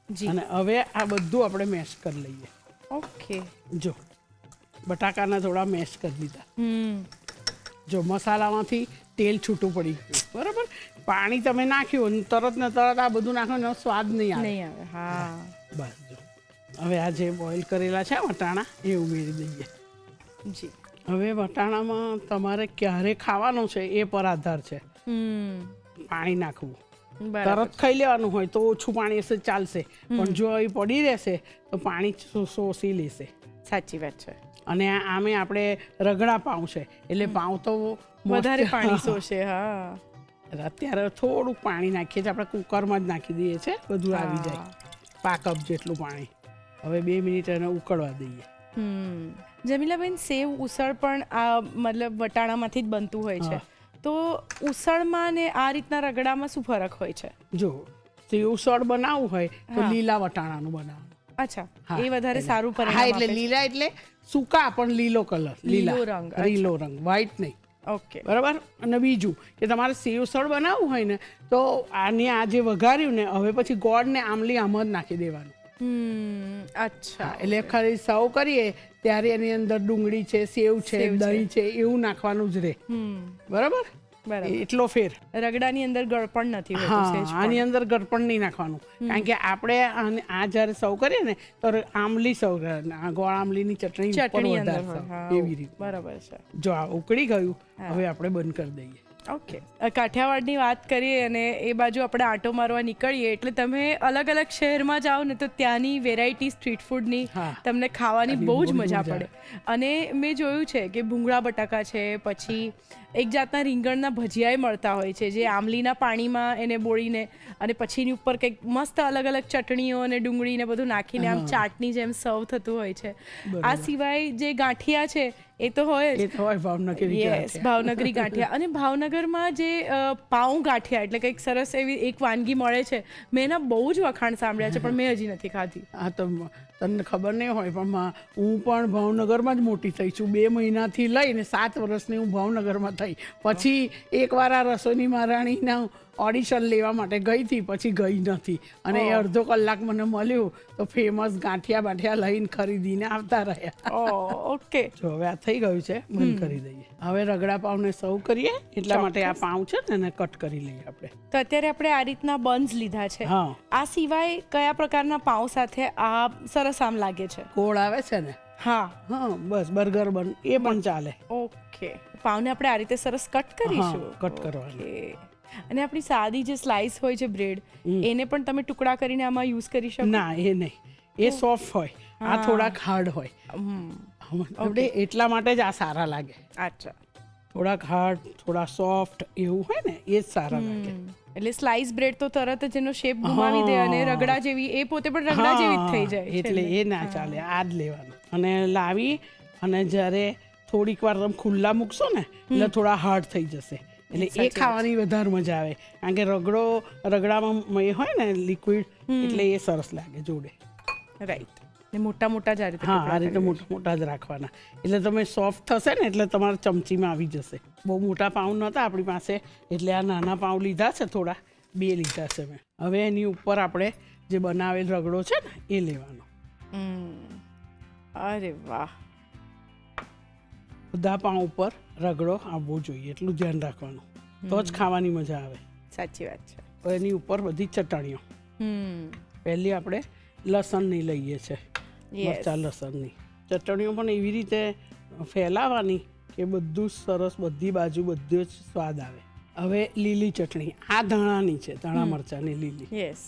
જી. અને હવે આ બધું આપણે મેશ કરી લઈએ. ઓકે. જો બટાકાના થોડા મેશ કરી દીધા. જો મસાલામાંથી તેલ છૂટું પડી ગયું. બરાબર. પાણી તમે નાખ્યું અને તરત ને તરત આ બધું નાખો એનો સ્વાદ નહીં આવે. હા, બસ. જો હવે આ જે બોઇલ કરેલા છે વટાણા એ ઉમેરી દઈએ. જી. હવે વટાણામાં તમારે ક્યારે ખાવાનો છે એ પર આધાર છે. પાણી નાખવું. તરત ખાઈ લેવાનું હોય તો ઓછું પાણી હશે ચાલશે, પણ જો એ પડી રહેશે તો પાણી શોષી લેશે. સાચી વાત છે. અને આમે આપણે રગડા પાઉં છે એટલે પાઉં તો વધારે પાણી શોષે. હા, અત્યારે થોડુંક પાણી નાખીએ છીએ આપણે, કુકરમાં જ નાખી દઈએ છીએ, બધું આવી જાય 5 કપ જેટલું પાણી. હવે 2 મિનિટ એને ઉકળવા દઈએ. જમીલાબેન, સેવ ઉસળ પણ આ મતલબ વટાણામાંથી જ બનતું હોય છે, તો ઉસળમાં ને આ રીતના રગડામાં શું ફરક હોય છે? જો સેવ ઉસળ બનાવવું હોય તો લીલા વટાણાનું બનાવવાનું. અચ્છા, એ વધારે સારું પરિણામ હા, આપે એટલે છે. લીલા એટલે સૂકા પણ લીલો કલર, લીલો રંગ. લીલો રંગ, વ્હાઈટ નહીં. ઓકે. બરાબર. અને બીજું કે તમારે સેવ ઉસળ બનાવવું હોય ને તો આને આ જે વઘાર્યું ને હવે પછી ગોળ ને આમલી આમ જ નાખી દેવાનું. અચ્છા. એટલે ખાલી સર્વ કરીએ ત્યારે એની અંદર ડુંગળી છે, સેવ છે, દહીં છે એવું નાખવાનું જ રહે. બરાબર. એટલો ફેર. રગડાની અંદર ગળપણ નથી હોતું. હા, આની અંદર ગળપણ નહીં નાખવાનું, કારણ કે આપણે આ જ્યારે સર્વ કરીએ ને તો આમલી સર્વ કરે, ગોળ આમલીની ચટણી ચટણી અંદર એવી રીતે. બરાબર છે. જો આ ઉકળી ગયું હવે આપણે બંધ કરી દઈએ. ઓકે, કાઠિયાવાડની વાત કરીએ અને એ બાજુ આપણે આંટો મારવા નીકળીએ એટલે તમે અલગ અલગ શહેરમાં જાઓ ને તો ત્યાંની વેરાયટી સ્ટ્રીટ ફૂડની હા. તમને ખાવાની એની બહુ જ બહુ જ મજા મજા પડે. અને મેં જોયું છે કે ભૂંગળા બટાકા છે, પછી એક જાતના રીંગણના ભજીયાએ મળતા હોય છે જે આમલીના પાણીમાં એને બોળીને અને પછી એની ઉપર કંઈક મસ્ત અલગ અલગ ચટણીઓ અને ડુંગળી ને બધું નાખીને આમ ચાટની જેમ સર્વ થતું હોય છે. આ સિવાય જે ગાંઠિયા છે એ તો હોય જ. એ તો હોય ભાવનગરી યસ, ગાંઠિયા. ભાવનગરી ગાંઠિયા. અને ભાવનગરમાં જે પાઉં ગાંઠિયા એટલે કંઈક સરસ એવી એક વાનગી મળે છે, મેં એના બહુ જ વખાણ સાંભળ્યા છે પણ મેં હજી નથી ખાધી. હા તો તને ખબર નહીં હોય પણ હું પણ ભાવનગરમાં જ મોટી થઈ છું. 2 મહિનાથી લઈને 7 વર્ષની હું ભાવનગરમાં થઈ. પછી એકવાર આ રસોઈની મહારાણીના ઓડિશન લેવા માટે ગઈ હતી, પછી ગઈ નથી. અને એ અડધો કલાક મને મળ્યું તો ફેમસ ગાંઠિયા બાઠિયા લઈને ખરીદીને આવતા રહ્યા. ઓકે, જો હવે આ થઈ ગયું છે, બંધ કરી દઈએ. હવે રગડા પાવને સર્વ કરીએ એટલા માટે આ પાઉં છે ને એને કટ કરી લઈએ આપણે. તો અત્યારે આપણે આ રીતના બન્સ લીધા છે. હા. આ સિવાય કયા પ્રકારના પાઉં સાથે આ સરસ આમ લાગે છે? ગોળ આવે છે ને, હા હા બસ બર્ગર બન એ પણ ચાલે. ઓકે, પાઉંને આપણે આ રીતે સરસ કટ કરીશું. હા, કટ કરવાનું. ઓકે. અને આપણી સાદી જે સ્લાઈસ હોય છે બ્રેડ, એને પણ તમે ટુકડા કરીને આમાં યુઝ કરી શકો? ના, એ નહીં, એ સોફ્ટ હોય, આ થોડાક હાર્ડ હોય. આપણે એટલા માટે જ આ સારા લાગે. અચ્છા, થોડાક હાર્ડ થોડા સોફ્ટ એવું હોય ને એ જ સારા લાગે. એટલે સ્લાઈસ બ્રેડ તો તરત જ એનો શેપ ગુમાવી દે અને રગડા જેવી એ પોતે પણ રગડા જેવી જ થઈ જાય. એટલે એ ના ચાલે, આ જ લેવાનું. અને લાવી અને જ્યારે થોડીક વાર તમે ખુલ્લા મૂકશો ને એટલે થોડા હાર્ડ થઈ જશે. એટલે એ ખાવાની વધારે મજા આવે, કારણ કે રગડામાં એ હોય ને લિક્વિડ, એટલે એ સરસ લાગે જોડે. રાઈટ. ને મોટા મોટા જ આ રીતે હા, આ રીતે મોટા મોટા જ રાખવાના. એટલે તમે સોફ્ટ થશે ને એટલે તમારા ચમચીમાં આવી જશે. બહુ મોટા પાઉં નહોતા આપણી પાસે એટલે આ નાના પાઉં લીધા છે, થોડા 2 લીધા છે મેં. હવે એની ઉપર આપણે જે બનાવેલ રગડો છે ને એ લેવાનો. અરે વાહ, બધા પાઉં ઉપર રગડો આવવો જોઈએ એટલું ધ્યાન રાખવાનું, તો જ ખાવાની મજા આવે. સાચી વાત છે. તો એની ઉપર બધી ચટણીઓ. પહેલી આપણે લસણની લઈએ છે, મરચાં લસણની ચટણીઓ પણ એવી રીતે ફેલાવાની કે બધું સરસ બધી બાજુ બધો જ સ્વાદ આવે. હવે લીલી ચટણી, આ ધાણાની છે, ધાણા મરચાંની લીલી. યસ,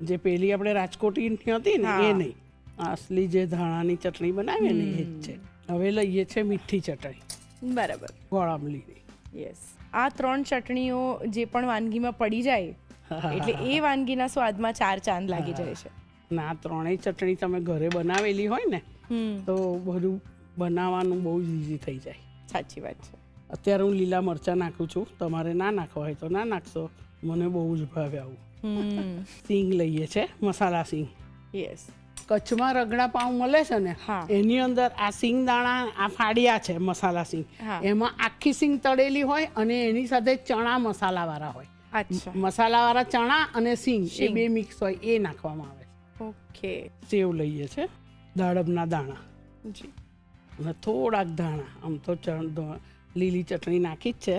જે પેલી આપણે રાજકોટની હતી ને એ નહીં, અસલી જે ધાણાની ચટણી બનાવીએ ને એ જ છે. હવે લઈએ છે મીઠી ચટણી. બરાબર, ગોળ આંબલીની. યસ. આ 3 ચટણીઓ જે પણ વાનગીમાં પડી જાય એટલે એ વાનગીના સ્વાદમાં 4 ચાંદ લાગી જાય છે. ના, 3ય ચટણી તમે ઘરે બનાવેલી હોય ને તો બધું બનાવવાનું બહુ જ ઈઝી થઈ જાય. સાચી વાત છે. અત્યારે હું લીલા મરચાં નાખું છું, તમારે ના નાખવા હોય તો ના નાખશો, મને બહુ જ ભાવે આવું. સિંગ લઈએ છે, મસાલા સિંગ. યસ, કચ્છમાં રગડા પાઉં મળે છે ને એની અંદર આ સિંગ દાણા આ ફાડિયા છે મસાલા સિંગ, એમાં આખી સિંગ તળેલી હોય અને એની સાથે ચણા મસાલા વાળા હોય. અચ્છા, મસાલા વાળા ચણા અને સિંગ એ 2 મિક્સ હોય એ નાખવામાં આવે. ઓકે. સેવ લઈએ છે, દાડમના દાણા જી, અને થોડાક ધાણા. આમ તો લીલી ચટણી નાખી જ છે,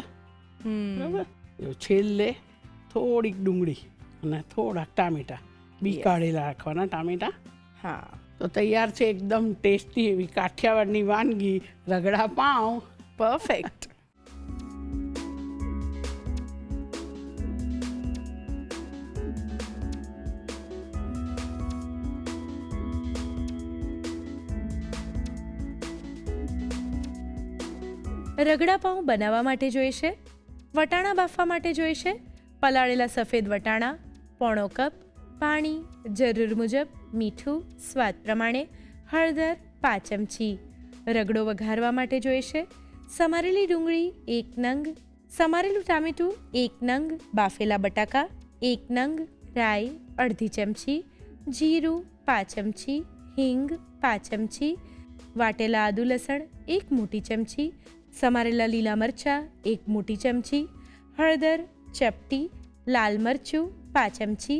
બરાબર. છેલ્લે થોડીક ડુંગળી અને થોડાક ટામેટા બી કાઢેલા રાખવાના ટામેટા. હા, તો તૈયાર છે એકદમ ટેસ્ટી એવી કાઠિયાવાડની વાનગી રગડા પાઉં. પરફેક્ટ. રગડા પાઉં બનાવવા માટે જોઈશે વટાણા બાફવા માટે જોઈશે પલાળેલા સફેદ વટાણા, પોણો કપ પાણી, જરૂર મુજબ મીઠું, સ્વાદ પ્રમાણે હળદર 5 ચમચી. રગડો વઘારવા માટે જોઈશે સમારેલી ડુંગળી 1 નંગ, સમારેલું ટામેટું 1 નંગ, બાફેલા બટાકા 1 નંગ, રાઈ અડધી ચમચી, જીરું 5 ચમચી, હિંગ 5 ચમચી, વાટેલા આદુ લસણ 1 મોટી ચમચી, સમારેલા લીલા મરચાં 1 મોટી ચમચી, હળદર ચપટી, લાલ મરચું 5 ચમચી,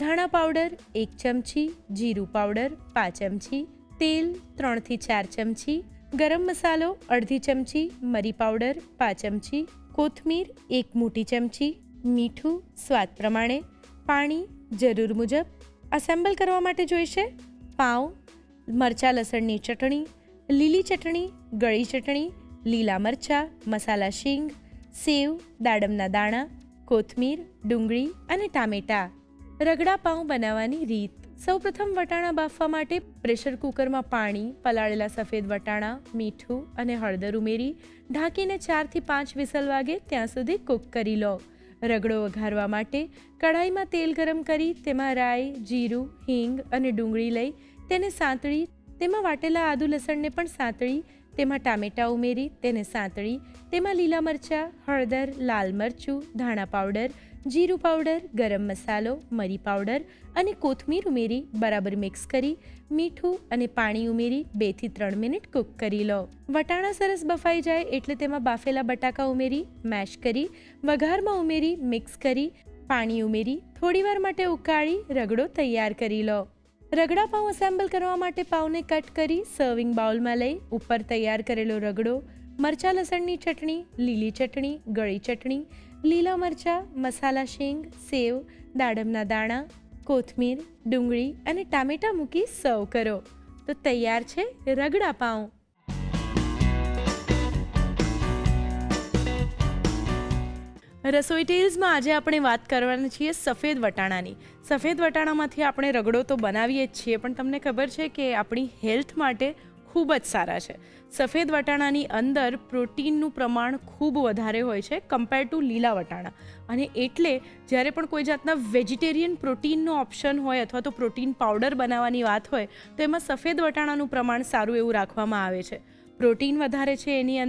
ધાણા પાવડર 1 ચમચી, જીરું પાવડર 5 ચમચી, તેલ 3 થી 4 ચમચી, ગરમ મસાલો અડધી ચમચી, મરી પાવડર 5 ચમચી, કોથમીર 1 મોટી ચમચી, મીઠું સ્વાદ પ્રમાણે, પાણી જરૂર મુજબ. અસેમ્બલ કરવા માટે જોઈશે પાઉં, મરચાં લસણની ચટણી, લીલી ચટણી, ગળી ચટણી, લીલા મરચાં, મસાલા શીંગ, સેવ, દાડમના દાણા, કોથમીર, ડુંગળી અને ટામેટાં. રગડા પાઉં બનાવવાની રીત. સૌપ્રથમ વટાણા બાફવા માટે પ્રેશર કુકરમાં પાણી, પલાળેલા સફેદ વટાણા, મીઠું અને હળદર ઉમેરી ઢાંકીને 4 થી 5 વિસલ વાગે ત્યાં સુધી કૂક કરી લો. રગડો વઘારવા માટે કઢાઈમાં તેલ ગરમ કરી તેમાં રાઈ, જીરું, હિંગ અને ડુંગળી લઈ તેને સાંતળી, તેમાં વાટેલા આદુ લસણને પણ સાંતળી, તેમાં ટામેટાં ઉમેરી તેને સાંતળી, તેમાં લીલા મરચાં, હળદર, લાલ મરચું, ધાણા પાવડર, જીરું પાવડર, ગરમ મસાલો, મરી પાવડર અને કોથમીર ઉમેરી બરાબર મિક્સ કરી મીઠું અને પાણી ઉમેરી 2 થી 3 મિનિટ કૂક કરી લો. વટાણા સરસ બફાઈ જાય એટલે તેમાં બાફેલા બટાકા ઉમેરી મેશ કરી વઘારમાં ઉમેરી મિક્સ કરી પાણી ઉમેરી થોડીવાર માટે ઉકાળી રગડો તૈયાર કરી લો. રગડા પાઉં અસેમ્બલ કરવા માટે પાઉંને કટ કરી સર્વિંગ બાઉલમાં લઈ ઉપર તૈયાર કરેલો રગડો, મરચાં લસણની ચટણી, લીલી ચટણી, ગળી ચટણી, લીલા મરચાં, મસાલા શીંગ, સેવ, દાડમના દાણા, કોથમીર, ડુંગળી અને ટામેટાં મૂકી સર્વ કરો તો તૈયાર છે રગડા પાઉં. રસોઈ ટેલ્સમાં આજે આપણે વાત કરવાના છીએ સફેદ વટાણાની. સફેદ વટાણામાંથી આપણે રગડો તો બનાવીએ જ છીએ, પણ તમને ખબર છે કે આપણી હેલ્થ માટે ખૂબ જ સારા છે. સફેદ વટાણાની અંદર પ્રોટીનનું પ્રમાણ ખૂબ વધારે હોય છે કમ્પેર ટુ લીલા વટાણા, અને એટલે જ્યારે પણ કોઈ જાતના વેજીટેરિયન પ્રોટીનનો ઓપ્શન હોય અથવા તો પ્રોટીન પાવડર બનાવવાની વાત હોય તો એમાં સફેદ વટાણાનું પ્રમાણ સારું એવું રાખવામાં આવે છે. પ્રોટીન વધારે છે એની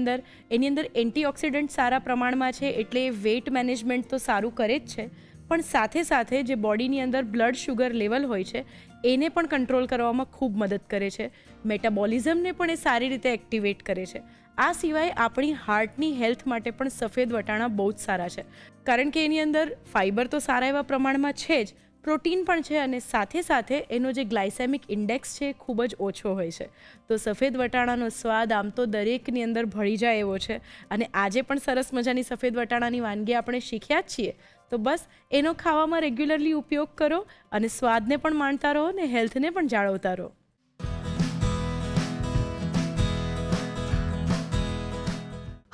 અંદર એન્ટીઓક્સિડન્ટ સારા પ્રમાણમાં છે એટલે વેઇટ મેનેજમેન્ટ તો સારું કરે જ છે, પણ સાથે સાથે જે બોડીની અંદર બ્લડ શુગર લેવલ હોય છે એને પણ કંટ્રોલ કરવામાં ખૂબ મદદ કરે છે. મેટાબોલિઝમને પણ એ સારી રીતે એક્ટિવેટ કરે છે. આ સિવાય આપણી હાર્ટની હેલ્થ માટે પણ સફેદ વટાણા બહુ જ સારા છે, કારણ કે એની અંદર ફાઇબર તો સારા એવા પ્રમાણમાં છે જ, પ્રોટીન પણ છે અને સાથે સાથે એનો જે ગ્લાયસેમિક ઇન્ડેક્સ છે એ ખૂબ જ ઓછો હોય છે. તો સફેદ વટાણાનો સ્વાદ આમ તો દરેકની અંદર ભળી જાય એવો છે, અને આજે પણ સરસ મજાની સફેદ વટાણાની વાનગી આપણે શીખ્યા જ છીએ. તો બસ એનો ખાવામાં રેગ્યુલરલી ઉપયોગ કરો અને સ્વાદને પણ માણતા રહો અને હેલ્થને પણ જાળવતા રહો.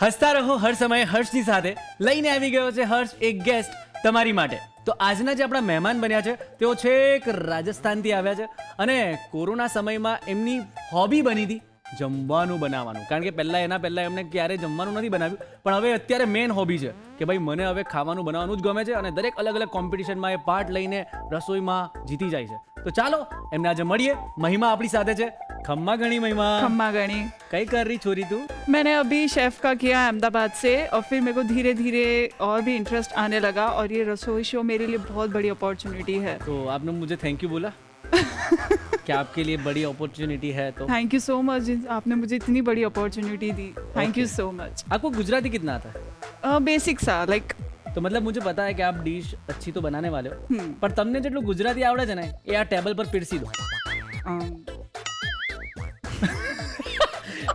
હસતા રહો હર સમયે હર્ષની સાથે લઈને આવી ગયો છે હર્ષ એક ગેસ્ટ તમારી માટે. તો આજના જે આપણા મહેમાન બન્યા છે તેઓ છેક રાજસ્થાનથી આવ્યા છે અને કોરોના સમયમાં એમની હોબી બની હતી જમવાનું બનાવવાનું, કારણ કે એના પહેલાં એમને ક્યારે જમવાનું નથી બનાવ્યું, પણ હવે અત્યારે મેઇન હોબી છે કે ભાઈ મને હવે ખાવાનું બનાવવાનું જ ગમે છે અને દરેક અલગ અલગ કોમ્પિટિશનમાં એ પાર્ટ લઈને રસોઈમાં જીતી જાય છે. તો ચાલો એમને આજે મળીએ. મહિમા આપણી સાથે છે. खम्मा गणी महिमा. खम्मा गणी कई कर रही छोरी तू? मैंने अभी शेफ का किया अहमदाबाद से और फिर मेरे को धीरे धीरे और भी इंटरेस्ट आने लगा और ये रसोई शो मेरे लिए बहुत बड़ी अपॉर्चुनिटी है. तो आपने मुझे थैंक यू बोला क्या आपके लिए बड़ी अपॉर्चुनिटी है? तो थैंक यू सो मच, आपने मुझे इतनी बड़ी opportunity the. Thank you so much. आपको गुजराती कितना आता है? बेसिक सा लाइक. तो मतलब मुझे पता है कि आप डिश अच्छी तो बनाने वाले हो, पर તમને જેટલું ગુજરાતી આવડે છે ને એ આ ટેબલ પર પીરસી દો.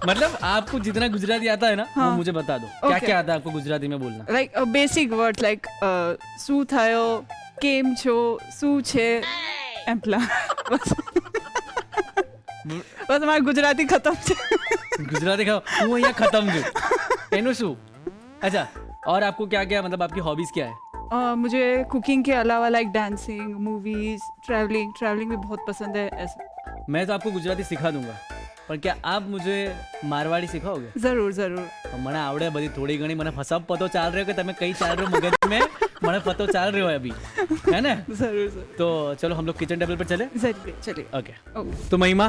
मतलब आपको जितना गुजराती आता है ना वो मुझे बता दो. क्या क्या आता है आपको गुजराती में बोलना? लाइक बेसिक वर्ड लाइक શું થયો, કેમ છો, શું છે, એમ્પલા. બસ મારું ગુજરાતી ખતમ છે. गुजराती का હું અહીંયા खत्म છું એનું શું? अच्छा, और आपको क्या क्या मतलब आपकी हॉबीज क्या है? मुझे कुकिंग के अलावा लाइक डांसिंग, मूवीज, ट्रैवलिंग भी बहुत पसंद है ऐसा. मैं तो आपको गुजराती सिखा दूंगा, पर क्या आप मुझे मारवाड़ी सिखाओगे? जरूर जरूर. મને આવડે બધી થોડી ઘણી, મને ફસાબ પતો ચાલ રહ્યો કે તમે કઈ ચાલ રહ્યો મગજ में, મને પતો ચાल રહ્યો है अभी, है ना? जरूर जरूर. तो चलो हम लोग किचन टेबल पर चले. जरूर चलिए. ओके. તો મહિમા,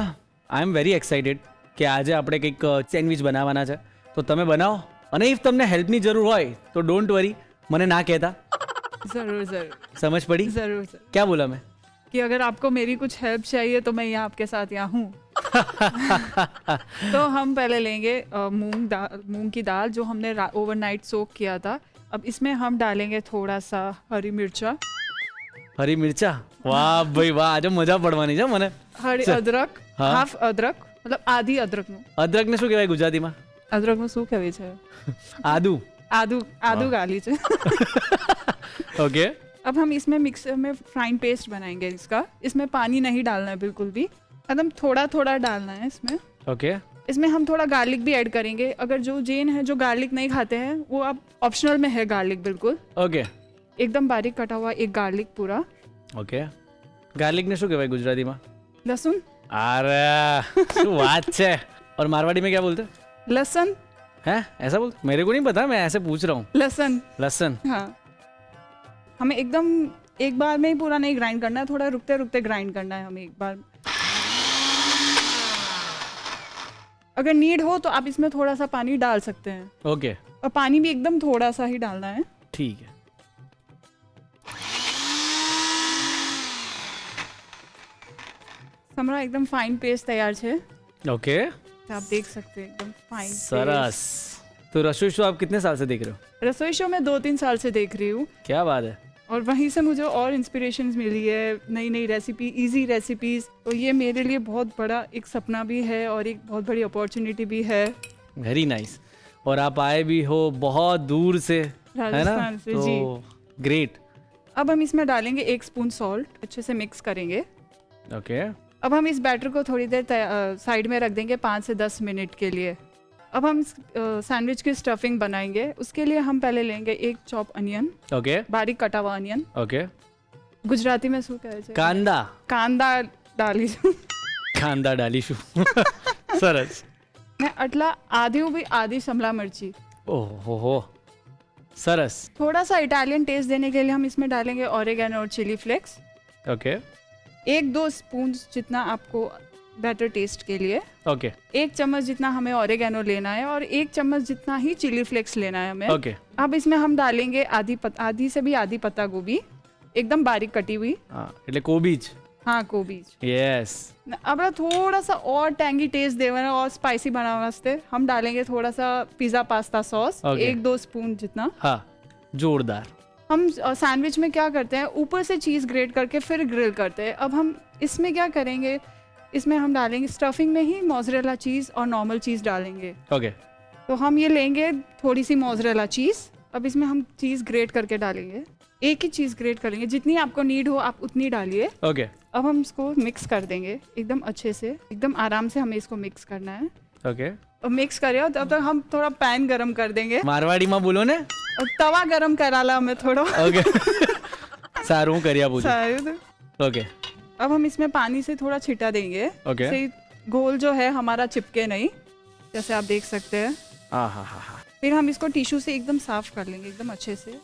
આઈ એમ વેરી એક્સાઇટેડ કે આજે આપણે કંઈક સેન્ડવિચ બનાવવાના છે, તો તમે બનાવો, અને ઇફ તમને હેલ્પની જરૂર હોય તો ડોન્ટ વરી, મને ના કહેતા. जरूर जरूर. समझ पड़ी? जरूर जरूर. क्या बोला मैं? कि अगर आपको मेरी कुछ हेल्प चाहिए तो मैं यहाँ आपके साथ यहाँ हूँ. तो हम पहले लेंगे मूंग की दाल जो हमने ओवरनाइट सोक किया था. अब इसमें हम डालेंगे थोड़ा सा हरी मिर्चा. हरी मिर्चा? वाह भाई वाह, આજે મજા પડવાની છે મને. હરી અદરક, હાફ અદરક, મતલબ આધી અદરકનું. અદરકને શું કહેવાય ગુજરાતીમાં? અદરકનું શું કહેવાય છે? આદુ. आदू गाली છે. ओके. अब हम इसमें मिक्सर में फाइन पेस्ट बनाएंगे इसका. इसमें पानी नहीं डालना है बिल्कुल भी, एकदम थोड़ा थोड़ा डालना है इसमें. ओके. इसमें हम थोड़ा गार्लिक भी ऐड करेंगे। अगर जो जैन है जो गार्लिक नहीं खाते हैं वो आप ऑप्शनल में है गार्लिक, बिल्कुल ઓકે एकदम बारीक कटा हुआ एक गार्लिक पूरा। ઓકે ગાર્લિક ને શું કહેવાય ગુજરાતીમાં? लहसुन। अरे શું વાત છે. और मारवाड़ी में क्या बोलते हैं? लहसुन। हैं ऐसा बोलते? मेरे को नहीं पता, मैं ऐसे पूछ रहा हूँ. लहसुन। लहसुन. हाँ, हमें एकदम एक बार में ही पूरा नहीं ग्राइंड करना है, थोड़ा रुकते रुकते ग्राइंड करना है हमें एक बार। अगर नीड हो तो आप इसमें थोड़ा सा पानी डाल सकते हैं। ओके और पानी भी एकदम थोड़ा सा ही डालना है। ठीक है. हमारा एकदम फाइन पेस्ट तैयार है, ओके आप देख सकते हैं एकदम फाइन। सरस. तो रसोई शो आप कितने साल से देख रहे हो? रसोई शो में 2-3 साल से देख रही हूँ क्या बात है. और वहीं से मुझे और इंस्पिरेशन मिली है, नई नई रेसिपी, इजी रेसिपीज। तो ये मेरे लिए बहुत बड़ा एक सपना भी है और एक बहुत बड़ी अपॉर्चुनिटी भी है। Very nice. और आप आए भी हो बहुत दूर से, है ना? राजस्थान से, तो जी। ग्रेट. अब हम इसमें डालेंगे 1 स्पून सॉल्ट, अच्छे से मिक्स करेंगे। ओके अब हम इस बैटर को थोड़ी देर साइड में रख देंगे 5 से 10 मिनट के लिए। अब हम सैंडविच की स्टफिंग बनाएंगे। उसके लिए हम पहले लेंगे 1 चॉप अनियन, ओके बारीक कटा हुआ अनियन। ओके गुजराती में શું કહે છે? કાંદા. કાંદા ડાલીશું। કાંદા ડાલીશું. સરસ. ને આટલા आधी शिमला मिर्ची। ओहो सरस. थोड़ा सा इटालियन टेस्ट देने के लिए हम इसमें डालेंगे ऑरिगेनो और चिली फ्लेक्स। ओके 1-2 स्पून जितना आपको बेटर टेस्ट के लिए। ओके 1 चम्मच जितना हमें ऑरिगेनो लेना है और 1 चम्मच जितना ही चिली फ्लेक्स लेना है हमें। ओके. अब इसमें हम डालेंगे आधी से भी आधी पत्ता गोभी, एकदम बारीक कटी हुई। હા એટલે કોબીજ. हाँ, कोबीज। यस. अब थोड़ा सा और टैंगी टेस्ट देना और स्पाइसी बनाने वास्ते हम डालेंगे थोड़ा सा pizza pasta sauce, Okay. 1-2 spoon जितना। हाँ जोरदार. हम सैंडविच में क्या करते हैं, ऊपर से चीज़ ग्रेट करके फिर ग्रिल करते हैं। अब हम इसमें क्या करेंगे, इसमें हम डालेंगे स्टफिंग में ही मोज़रेला चीज़ और नॉर्मल चीज़ डालेंगे। ओके तो हम ये लेंगे थोड़ी सी मोज़रेला चीज़। अब इसमें हम चीज़ ग्रेट करके डालेंगे, एक ही चीज़ ग्रेट करेंगे, जितनी आपको नीड हो आप उतनी डालिए। ओके अब हम इसको मिक्स कर देंगे एकदम अच्छे से, एकदम आराम से हमें इसको मिक्स करना है। ओके. और मिक्स करें और तब तक हम थोड़ा पैन गरम कर देंगे મારવાડીમાં બોલો ને. और तवा गरम कराला हमें थोड़ा। ओके સારું હું કરી આપું છું. शायद। ओके अब हम इसमें पानी से थोड़ा छिटा देंगे, ओके. इससे घोल जो है हमारा चिपके नहीं, जैसे आप देख सकते हैं। हाँ हाँ हाँ हाँ. फिर हम इसको टिश्यू से एकदम साफ कर लेंगे एकदम अच्छे से।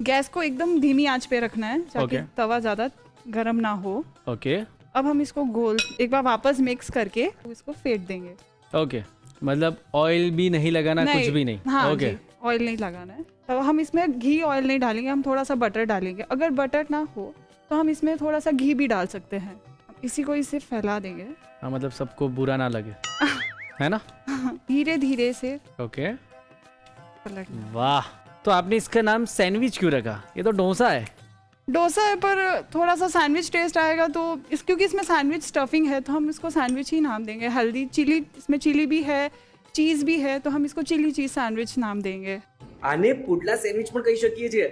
गैस को एकदम धीमी आंच पे रखना है ताकि ओके. तवा ज़्यादा गरम ना हो। ओके अब हम इसको गोल एक बार वापस मिक्स करके इसको फेंट देंगे। ओके मतलब ऑयल भी नहीं लगाना, कुछ भी नहीं. हाँ ओके जी, ऑयल नहीं लगाना है। तो हम इसमें घी ऑयल नहीं डालेंगे, हम थोड़ा सा बटर डालेंगे। अगर बटर ना हो तो हम इसमें थोड़ा सा घी भी डाल सकते हैं। इसी को इसे फैला देंगे हाँ मतलब सबको बुरा ना लगे, है ना? धीरे धीरे से ओके पलटना। वाह. तो आपने इसका नाम सैंडविच क्यों रखा? ये तो डोसा है. डोसा है पर थोड़ा सा सैंडविच टेस्ट आएगा तो क्योंकि इसमें सैंडविच स्टफिंग है तो हम इसको सैंडविच ही नाम देंगे। हल्दी चिली, इसमें चिली भी है, चीज़ भी है, तो हम इसको चिली चीज़ सैंडविच नाम देंगे। આને પુડલા સેન્ડવિચ પણ કહી શકીએ છીએ.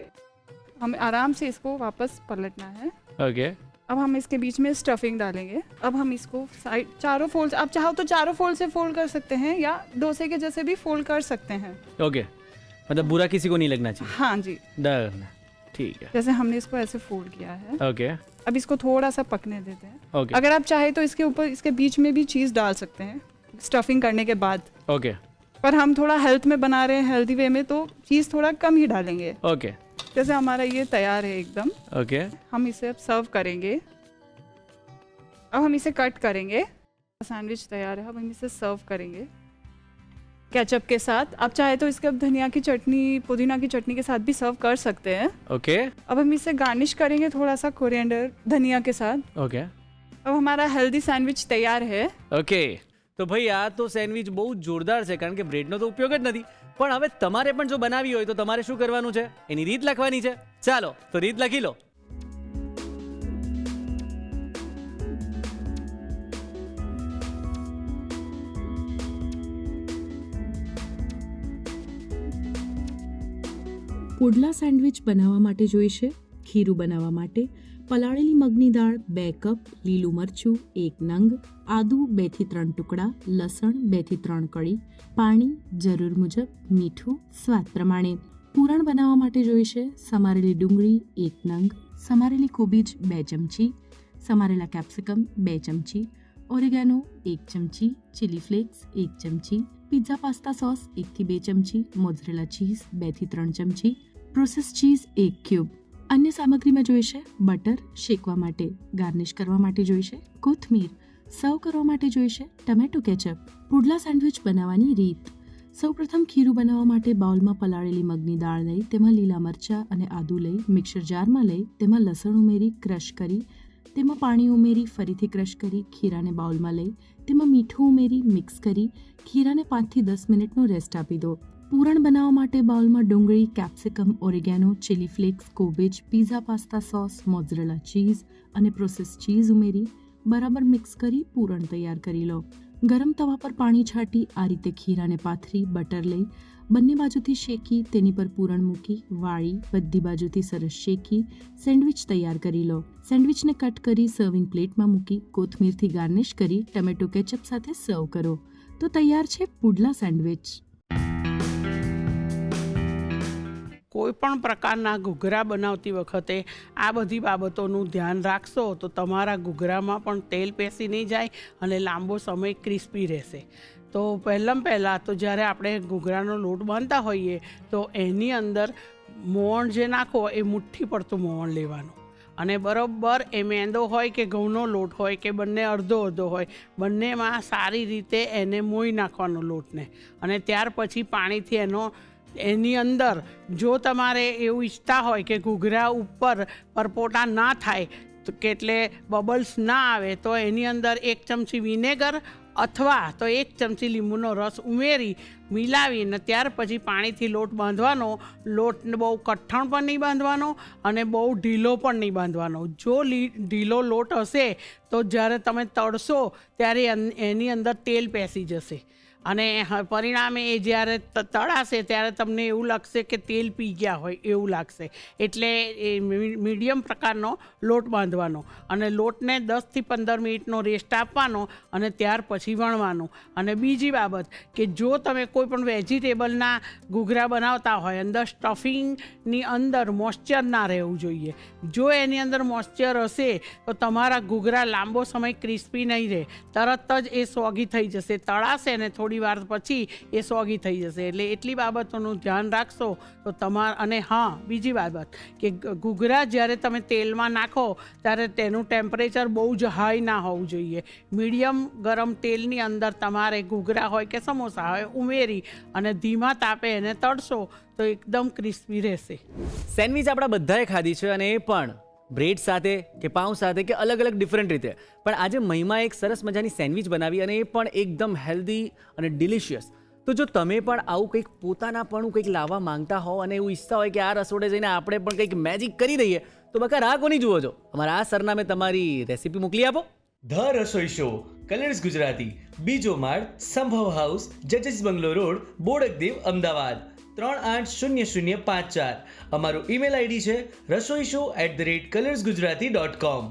हमें आराम से इसको वापस पलटना है। ओके अब हम इसके बीच में स्टफिंग डालेंगे। अब हम इसको साइड चारों फोल्ड, आप चाहो तो चारों फोल्ड से फोल्ड कर सकते हैं या डोसे के जैसे भी फोल्ड कर सकते हैं। ओके मतलब बुरा किसी को नहीं लगना चाहिए. हाँ जी, डर ना. ठीक है. जैसे हमने इसको ऐसे फोल्ड किया है। ओके अब इसको थोड़ा सा पकने देते हैं। ओके अगर आप चाहे तो इसके ऊपर इसके बीच में भी चीज़ डाल सकते हैं स्टफिंग करने के बाद, ओके पर हम थोड़ा हेल्थ में बना रहे हैं, हेल्दी वे में, तो चीज़ थोड़ा कम ही डालेंगे। ओके जैसे हमारा ये तैयार है एकदम। ओके हम इसे अब सर्व करेंगे। अब हम इसे कट करेंगे। सैंडविच तैयार है, अब हम इसे सर्व करेंगे केचप के साथ। आप चाहे तो इसके अब धनिया की चटनी, पुदीना की चटनी के साथ भी सर्व कर सकते हैं। ओके अब हम इसे गार्निश करेंगे थोड़ा सा कोरिएंडर धनिया के साथ। ओके अब हमारा हेल्दी सैंडविच तैयार है। ઓકે તો ભાઈ આ તો સેન્ડવિચ બહુ જ જોરદાર છે કારણ કે બ્રેડનો તો ઉપયોગ જ નથી. પણ હવે તમારે પણ જો બનાવી હોય તો તમારે શું કરવાનું છે? એની રીત લખવાની છે. ચાલો તો રીત લખી લો. પુડલા સેન્ડવિચ બનાવવા માટે જોઈશે ખીરું બનાવવા માટે પલાળેલી મગની દાળ 2 કપ, લીલું મરચું 1 નંગ, આદુ 2 થી 3 ટુકડા, લસણ 2 થી 3 કળી, પાણી જરૂર મુજબ, મીઠું સ્વાદ પ્રમાણે. પૂરણ બનાવવા માટે જોઈશે સમારેલી ડુંગળી 1 નંગ, સમારેલી કોબીજ 2 ચમચી, સમારેલા કેપ્સિકમ 2 ચમચી, ઓરેગાનો 1 ચમચી, ચીલી ફ્લેક્સ 1 ચમચી, પિઝા પાસ્તા સોસ 1 થી 2 ચમચી, મોઝરેલા ચીઝ 2 થી 3 ચમચી, પ્રોસેસ ચીઝ 1 ક્યુબ. અન્ય સામગ્રીમાં જોઈશે બટર શેકવા માટે, ગાર્નિશ કરવા માટે જોઈશે કોથમીર, સર્વ કરવા માટે જોઈશે ટમેટો કેચઅપ. પુડલા સેન્ડવિચ બનાવવાની રીત. સૌપ્રથમ ખીરું બનાવવા માટે બાઉલમાં પલાળેલી મગની દાળ લઈ તેમાં લીલા મરચાં અને આદુ લઈ મિક્સર જારમાં લઈ તેમાં લસણ ઉમેરી ક્રશ કરી, તેમાં પાણી ઉમેરી ફરીથી ક્રશ કરી ખીરાને બાઉલમાં લઈ તેમાં મીઠું ઉમેરી મિક્સ કરી ખીરાને 5 થી 10 મિનિટનો રેસ્ટ આપી દો. પૂરણ બનાવવા માટે બાઉલમાં ડુંગળી, કેપ્સિકમ, ઓરેગાનો, ચીલી ફ્લેક્સ, કોબીજ, પિઝા પાસ્તા સોસ, મોઝરેલા ચીઝ અને પ્રોસેસ ચીઝ ઉમેરી બરાબર મિક્સ કરી પૂરણ તૈયાર કરી લો. ગરમ તવા પર પાણી છાંટી આ રીતે ખીરાને પાથરી બટર લઈ બંને બાજુથી શેકી તેની પર પૂરણ મૂકી વાળી બધી બાજુથી સરસ શેકી સેન્ડવિચ તૈયાર કરી લો. સેન્ડવિચને કટ કરી સર્વિંગ પ્લેટમાં મૂકી કોથમીરથી ગાર્નિશ કરી ટમેટો કેચઅપ સાથે સર્વ કરો. તો તૈયાર છે પુડલા સેન્ડવિચ. કોઈ પણ પ્રકારના ઘૂઘરા બનાવતી વખતે આ બધી બાબતોનું ધ્યાન રાખશો તો તમારા ઘૂઘરામાં પણ તેલ પેસી નહીં જાય અને લાંબો સમય ક્રિસ્પી રહેશે. તો પહેલાં તો જ્યારે આપણે ઘૂઘરાનો લોટ બાંધતા હોઈએ તો એની અંદર મોવણ જે નાખો એ મુઠ્ઠી પડતું મોવણ લેવાનું અને બરાબર એ મેંદો હોય કે ઘઉંનો લોટ હોય કે બંને અડધો અડધો હોય બંનેમાં સારી રીતે એને મોઈ નાખવાનો લોટને અને ત્યાર પછી પાણીથી એની અંદર જો તમારે એવું ઈચ્છતા હોય કે ઘૂઘરા ઉપર પરપોટા ના થાય કે એટલે બબલ્સ ના આવે તો એની અંદર 1 ચમચી વિનેગર અથવા તો 1 ચમચી લીંબુનો રસ ઉમેરી મિલાવીને ત્યાર પછી પાણીથી લોટ બાંધવાનો. લોટને બહુ કઠણ પણ નહીં બાંધવાનો અને બહુ ઢીલો પણ નહીં બાંધવાનો. જો ઢીલો લોટ હશે તો જ્યારે તમે તળશો ત્યારે એની અંદર તેલ પેસી જશે અને પરિણામે એ જ્યારે તળાશે ત્યારે તમને એવું લાગશે કે તેલ પી ગયા હોય એવું લાગશે. એટલે એ મીડિયમ પ્રકારનો લોટ બાંધવાનો અને લોટને 10 થી 15 મિનિટનો રેસ્ટ આપવાનો અને ત્યાર પછી વણવાનો. અને બીજી બાબત કે જો તમે કોઈ પણ વેજીટેબલના ઘૂઘરા બનાવતા હોય અંદર સ્ટફિંગની અંદર મોઇશ્ચર ના રહેવું જોઈએ. જો એની અંદર મોઇશ્ચર હશે તો તમારા ઘૂઘરા લાંબો સમય ક્રિસ્પી નહીં રહે, તરત જ એ સોગી થઈ જશે. તળાશે ને થોડી વાર પછી એ સોગી થઈ જશે. એટલે એટલી બાબતોનું ધ્યાન રાખશો તો અને હા બીજી બાબત કે ઘૂઘરા જ્યારે તમે તેલમાં નાખો ત્યારે તેનું ટેમ્પરેચર બહુ જ હાઈ ના હોવું જોઈએ. મીડિયમ ગરમ તેલની અંદર તમારે ઘૂઘરા હોય કે સમોસા હોય ઉમેરી અને ધીમા તાપે એને તળશો તો એકદમ ક્રિસ્પી રહેશે. સેન્ડવિચ આપણા બધાએ ખાધી છે અને એ પણ બ્રેડ સાથે કે પાઉં સાથે કે અલગ અલગ ડિફરન્ટ રીતે. પણ આજે મહિમા એક સરસ મજાની સેન્ડવિચ બનાવી અને એ પણ એકદમ હેલ્ધી અને ડિલિશિયસ. તો જો તમે પણ આવું કંઈક પોતાનાપણું કંઈક લાવવા માંગતા હો અને એવું ઈચ્છતા હોય કે આ રસોડે જઈને આપણે પણ કંઈક મેજિક કરી દઈએ તો બકા રાહ કોની જુઓ છો, અમારા આ સરનામે તમારી રેસીપી મોકલી આપો. ધ રસોઈ શો, કલર્સ ગુજરાતી, બીજો માળ, સંભવ હાઉસ, જજીસ બંગલો રોડ, બોડકદેવ, અમદાવાદ 380054. અમારું ઈમેલ આઈડી છે rasoishow@colorsgujarati.com.